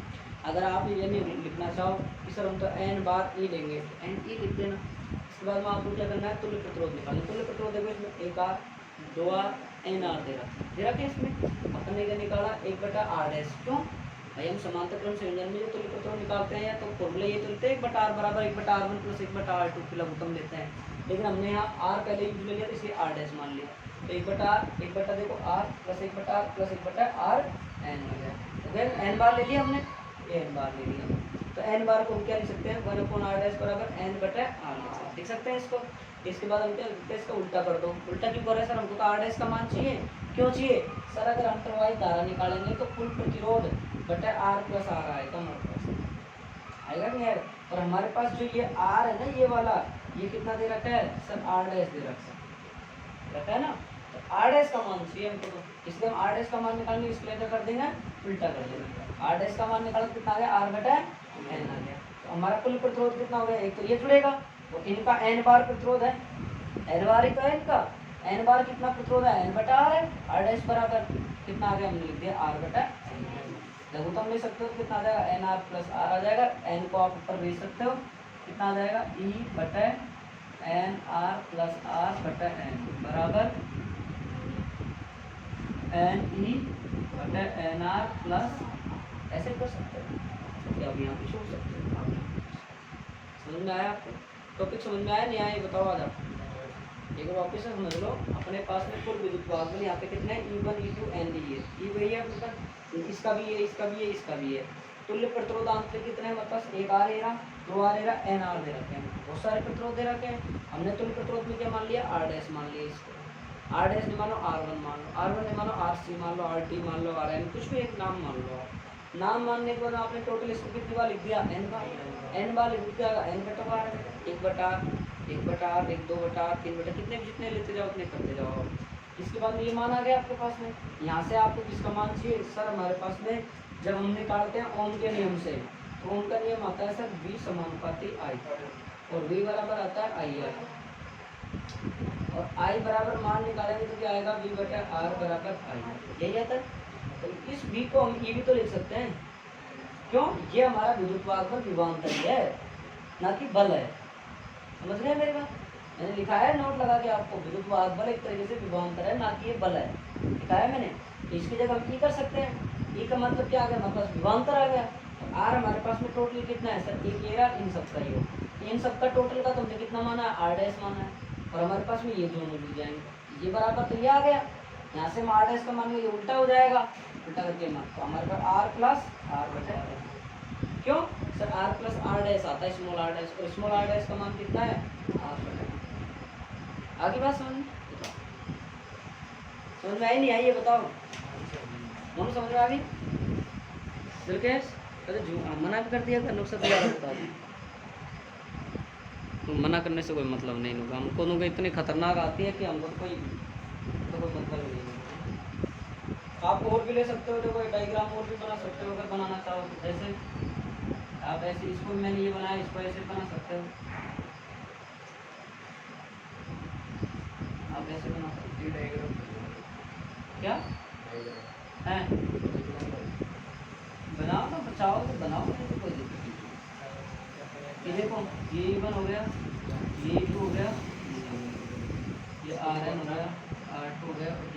अगर आप ये नहीं लिखना चाहो कि सर हम तो एन बार ई लेंगे, एन ई लिख देना, इसके बाद में आपको क्या करना है, तुल्य प्रतिरोध निकालना, तुल्य प्रतिरोध देखो इसमें एक आर, दो आर, एन आर दे रहा क्या इसमें, अपन ने क्या निकाला, एक बटा आर डैश, क्यों भाई हम समांतर क्रम संयोजन में जो तुल्य प्रतिरोध निकालते हैं तो फॉर्मूला ये चलते हैं, एक बटा आर बराबर एक बटा आर वन प्लस एक बटा आर टू की लघुत्तम देते हैं, लेकिन हमने यहाँ आर पहले यूज ले लिया तो इसलिए आर डैश मान लिया, तो एक बटा आर, एक बटा देखो आर प्लस एक बटा आर प्लस एक बटा आर एन हो गया, तो एन बार ले लिया हमने, एन बार ले लिया, तो एन बार को हम क्या लिख सकते हैं, वन अपॉन आर डैश बराबर एन बटा आर लिख सकते हैं इसको। इसके बाद हम क्या लिखते हैं, इसका उल्टा कर दो, उल्टा क्यों कर रहे हैं सर, हमको तो आर डैश का मान चाहिए, क्यों चाहिए सर, अगर हम प्रवाहित धारा निकालेंगे तो कुल प्रतिरोध बटा आर प्लस आर आएगा हमारे पास, आएगा नहीं आएगा, और हमारे पास जो ये आर है ना ये वाला, ये कितना दे रखा है सर, आर डैश दे रखा है ना, तो आर डैश का मान चाहिए हमको, तो इसलिए हम आर डैश का मान निकालेंगे, इसके लिए क्या कर देंगे उल्टा कर देंगे, आर डैश का मान निकाला कितना आ गया, आर बटा एन आ गया, तो हमारा कुल प्रतिरोध कितना हो गया, एक तो ये जुड़ेगा, तो इनका एन बार प्रतिरोध है, एन बार ही तो है इनका, एन बार कितना प्रतिरोध है, एन बटा आर है, आर डैश बराबर कितना आ गया, हमने लिख दिया आर बटा एन, लघुत्तम ले सकते हो कितना आ जाएगा, एन आर प्लस आर आ जाएगा, एन को आप ऊपर भेज सकते हो, कितना आ जाएगा ई बटा एन आर प्लस आर बटा एन बराबर एन ई बटा एन आर प्लस, ऐसे कर सकते हो या अभी यहाँ पे छोड़ सकते हो, समझ में आया आपको, टॉपिक समझ में आया नहीं आया ये बताओ आज आप, एक बार वापस से समझ लो, अपने पास में कुल विद्युत वाहक बल यहाँ पे कितने हैं, E1 E2 N डी है, ई वही है अपने पास, इसका भी है इसका भी है इसका भी है, तुल्य प्रतिरोध आंतरिक कितने हैं हमारे पास, एक आर एरा, दो आर एरा, एन आर दे रखे हैं, बहुत सारे प्रतिरोध दे रखे हैं, हमने तुल्य प्रतिरोध में क्या मान लिया, आर डैश मान लिया इसको, आर डैश नहीं मानो R1 मान लो, R1 नहीं मानो RC मान लो, RT मान लो, RN कुछ भी एक नाम मान लो, नाम मानने के बाद आपने टोटल इसको कितनी बार लिख दिया, n बार। n बार लिख दिया, n बटा बार 1 बटा 1 बटा 1 2 बटा 3 बटा, कितने जितने लेते जाओ उतने करते जाओ। इसके बाद में ये मान आ गया आपके पास में। यहाँ से आपको किसका मान चाहिए सर? हमारे पास में जब हम निकालते हैं ओम के नियम से, तो ओम का नियम आता है सर V समानुपाती I, और V बराबर आता है IR, और I बराबर मान निकालेंगे तो क्या आएगा? V बटा R बराबर I, यही आता है। तो इस V को हम E भी तो लिख सकते हैं, क्यों? ये हमारा विद्युत विभवांतर है, ना कि बल है। समझ गए मेरी बात? मैंने लिखा है नोट लगा के आपको, विद्युत बल एक तरीके से विभवांतर है, ना कि ये बल है, लिखा है मैंने। इसकी जगह हम E कर सकते हैं। E का मतलब क्या आ गया? हमारे पास विभवांतर आ गया। और R हमारे पास में टोटल कितना है सर? एक ये रहा, इन सब का योग, इन सब का टोटल का तुमने कितना माना है? R डैश माना है, और हमारे पास में ये दोनों जुड़ जाएंगे, ये बराबर तो ये आ गया। यहाँ से हम R डैश का मान ये उल्टा हो जाएगा, उल्टा करके मान, तो हमारे पास R प्लस R बटा, क्यों sir? R plus R dash आता है, स्मॉल r डैश, और स्मॉल r डैश का मान कितना है? R बटा। आगे बात समझ में आई नहीं आई? ये बताओ, दोनों समझ में आ गई? दिलकेश अरे मना भी कर दिया था, नुकसान दिया बता दूँ, तो मना करने से कोई मतलब नहीं होगा। हमको लोग इतनी खतरनाक आती है कि हमको कोई मतलब नहीं है। आप और भी ले सकते हो, तो कोई डायग्राम और भी बना सकते हो अगर बनाना चाहो तो। जैसे आप ऐसे, इसको मैंने ये बनाया, इसको ऐसे बना सकते हो, आप ऐसे बना सकते हो। क्या है? बनाओ तो बचाओ तो बनाओ, नहीं तो कोई दिक्कत नहीं। ये देखो, ये E1 हो गया, ये E2 हो गया, ये Rn हो गया, R2 हो गया, और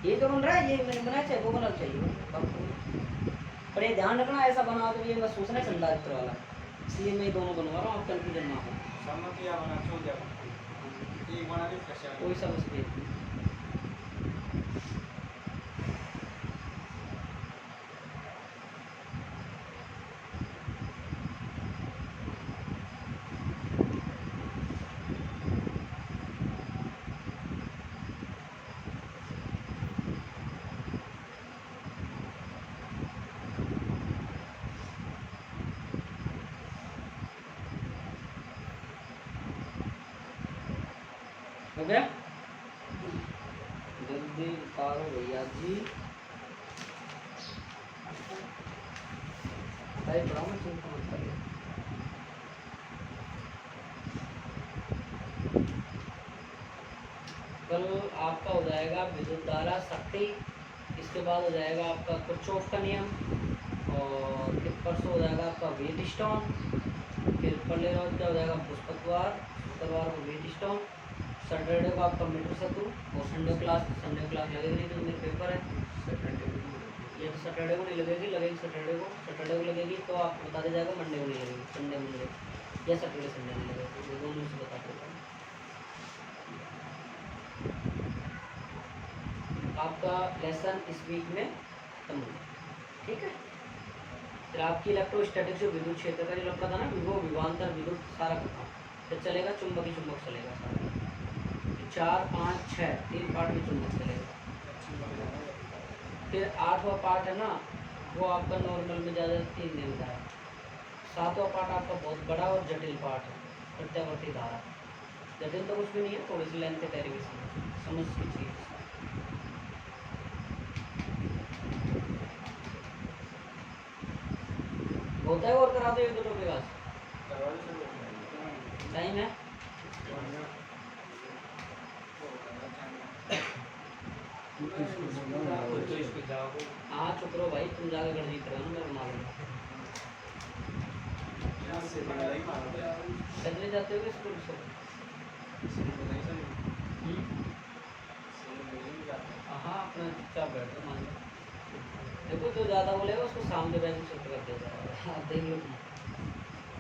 ये तो बन रहा है, ये मैंने बनाया, चाहे वो बना चाहिए। पर ये ध्यान रखना, ऐसा बना तो ये बस सोचना चल रहा है वाला, इसलिए मैं दोनों बनवा रहा हूँ, आप कन्फ्यूजन ना हो। कोई समझ नहीं। हो गया? जल्दी उतारो भैया जी, पढ़ाओ मैं चिंता मत करिए। कल आपका हो जाएगा विद्युत धारा शक्ति, इसके बाद हो जाएगा आपका किरचॉफ का नियम, और फिर परसों हो जाएगा आपका व्हीटस्टोन, फिर पहले रोज क्या हो जाएगा? बृहस्पतिवार, शुक्रवार को व्हीटस्टोन, सैटरडे को आपका मीटर सेतु, और संडे क्लास लगेगी नहीं, तो मेरे पेपर है ये, तो सैटरडे को नहीं लगेगी, सैटरडे को लगेगी, तो आपको बता दिया जाएगा मंडे को नहीं लगेगी, संडे को लगेगी, या सैटरडे संडे नहीं लगेगी, ये दोनों से बता देता हूँ। आपका लेसन इस वीक में खत्म हो, ठीक है? फिर आपकी इलेक्ट्रोस्टैटिक्स जो विद्युत क्षेत्र का जो लगता था ना, वो विभवांतर विद्युत सारा खत्म, फिर चलेगा चुंबकीय चुंबक चलेगा सारा, 4 5 6 3 पार्ट में चुंबक चलेगा। फिर 8वां पार्ट है ना, वो आपका नॉर्मल में ज़्यादा 3 दिन का है। 7वां पार्ट आपका बहुत बड़ा और जटिल पार्ट है, प्रत्यावर्ती धारा। जटिल तो कुछ भी नहीं है, थोड़ी सी लेंथ के डेरिवेशन समझ की चीज़ होता है। और करा दो 1 2 टॉपिक आज टाइम है। हाँ चुप रहो भाई, तुम जाकर कर दी करो ना, मेरे मालूम चले जाते हो स्कूल से? हाँ अपना चुपचाप बैठो, मान लो। देखो जो ज़्यादा बोलेगा उसको सामने बैठ के शिफ्ट कर देगा। हाँ देख लो,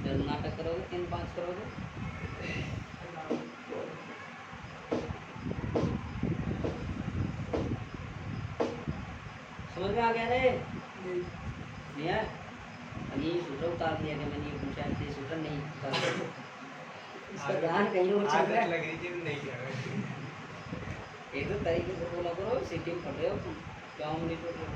जब नाटक करोगे 3 5 करोगे। समझ में आ गया रे? नहीं है? ये सूत्र उतार दिया कि मैंने ये पूछा, ये सूत्र नहीं उतार, इसका ध्यान कहीं और चल रहा है। एक तो तरीके से बोला करो, सिटी पढ़ रहे हो तुम। क्या उम्मीद कर रहे हो?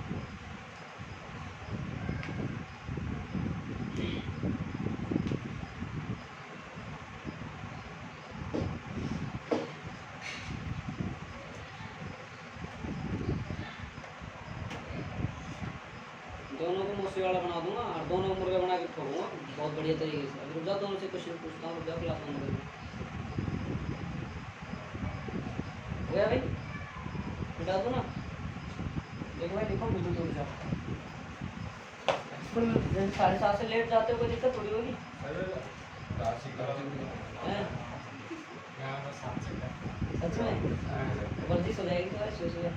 दोनों को मूसी वाला बना दूंगा और दोनों को मुर्गा बना के छोड़ूंगा बहुत बढ़िया तरीके से। अभी रुक जा, दोनों से क्वेश्चन पूछता हूँ, रुक जा, क्लास ऑन कर। हो गया भाई, मिटा दो ना। देखो भाई, देखो बिल्कुल दूर जाओ। 7:30 से लेट जाते हो, कोई दिक्कत थोड़ी होगी। सच में वर्जिश हो जाएगी तो ऐसे हो जाए।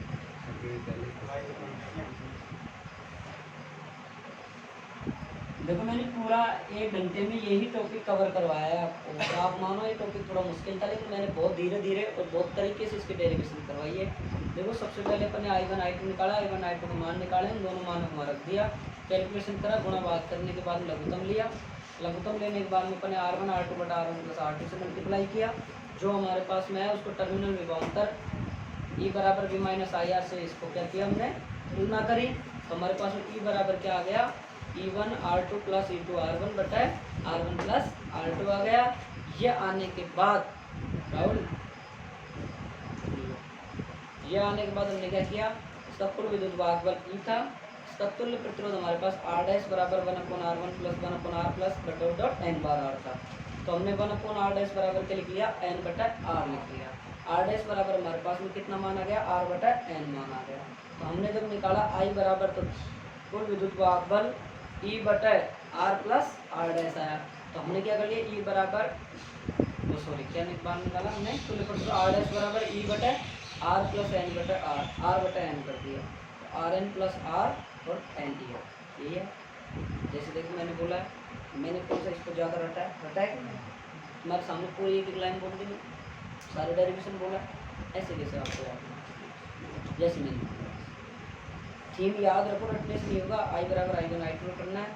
देखो मैंने पूरा 1 घंटे में यही टॉपिक कवर करवाया है आपको। तो आप मानो ये टॉपिक थोड़ा मुश्किल था, लेकिन मैंने बहुत धीरे धीरे और बहुत तरीके से इसकी डेरिवेशन करवाई है। देखो सबसे पहले अपन ने I1 I2 निकाला, I1 I2 का मान निकाले, इन दोनों मानों को रख दिया, कैलकुलेशन करा, गुणा भाग करने के बाद लघुत्तम लिया। लघुत्तम लेने के बाद में अपन ने R1 R2 बटा R1 प्लस R2 से मल्टीप्लाई किया। जो हमारे पास में है उसको टर्मिनल विभवांतर E बराबर V माइनस IR से इसको क्या किया, हमने तुलना करी। तो हमारे पास में E बराबर क्या आ गया, E1 R2 plus E2 R1 बटा R1 प्लस R2 आ गया। ये आने के बाद राहुल, ये आने के बाद हमने क्या किया, इसका कुल विद्युत भागबल E था, इसका तुल्य प्रतिरोध हमारे पास R डैश बराबर 1/R1 प्लस 1/R प्लस बटा डॉट N बार R था। तो हमने 1/R डैश बराबर क्या लिख लिया, N बटा R लिख लिया। R डैश बराबर हमारे पास में कितना मान आ गया, R बटा N मान आ गया। तो हमने जब निकाला I बराबर, तो कुल विद्युत भागबल E बटा R प्लस R डैश आया। तो हमने क्या कर लिया, E बराबर, तो सॉरी क्या बार निकाला हमने, तुल्य प्रतिरोध R डैश बराबर E बटा R प्लस N बटा R बटा N कर दिया। तो RN प्लस R और N दिया, ये है। जैसे देखो मैंने बोला है, मैंने कौन सा इसको ज़्यादा रटा है तुम्हारे सामने पूरी एक लाइन बोल दी, सारे डेरिवेशन बोला, ऐसे कैसे आपको याद, जैसे मैंने थीम याद रखो, रटने से नहीं होगा। I बराबर I1 I2 करना है,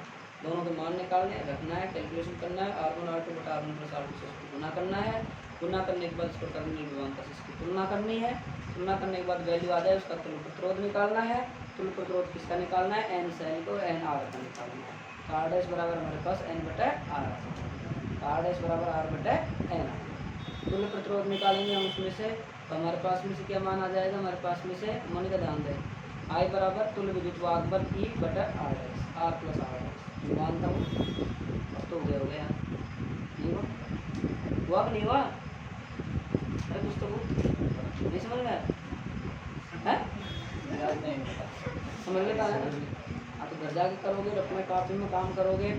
दोनों के मान निकालने, रखना है, कैलकुलेशन करना है, R1 R2 बटा R1 प्लस R2 से इसको गुना करना है। गुना करने के बाद इसको टर्मिनल विभवांतर से इसकी तुलना करनी है। तुलना करने के बाद वैल्यू आ जाए, उसका तुल्य प्रतिरोध निकालना है। तुल्य प्रतिरोध किसका निकालना है, N सेल को N R का निकालना है। तो R डैश बराबर हमारे पास N बटा R, R डैश बराबर R बटा N। तुल्य प्रतिरोध निकालेंगे हम उसमें से, तो हमारे पास में से क्या मान आ जाएगा, हमारे पास में से मन का ध्यान दें, I बराबर तुल्य विद्युत भागबल E बटा R dash, R plus R dash मानता हूँ। अब तो हो गया नहीं हुआ कि नहीं हुआ, अरे कुछ तो नहीं समझ में है, समझ में है। आप तो घर जाके करोगे, अपने काफी में काम करोगे,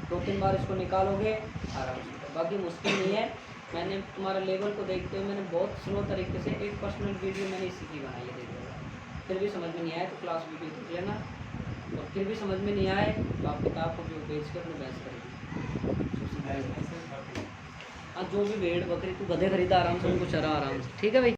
2-3 बार इसको निकालोगे आराम से, बाकी मुश्किल नहीं है। मैंने तुम्हारे लेवल को देखते हुए मैंने बहुत स्लो तरीके से एक पर्सनल वीडियो मैंने इसी की बनाई है, देखो। फिर भी समझ में नहीं आए तो क्लास वीडियो देख लेना, और फिर भी समझ में नहीं आए तो आप किताब को जो बेच कर अपने बहस करेंगे। हाँ, जो भी भेड़ बकरी तू गधे खरीदा आराम से, उनको चरा आराम से, ठीक है भाई।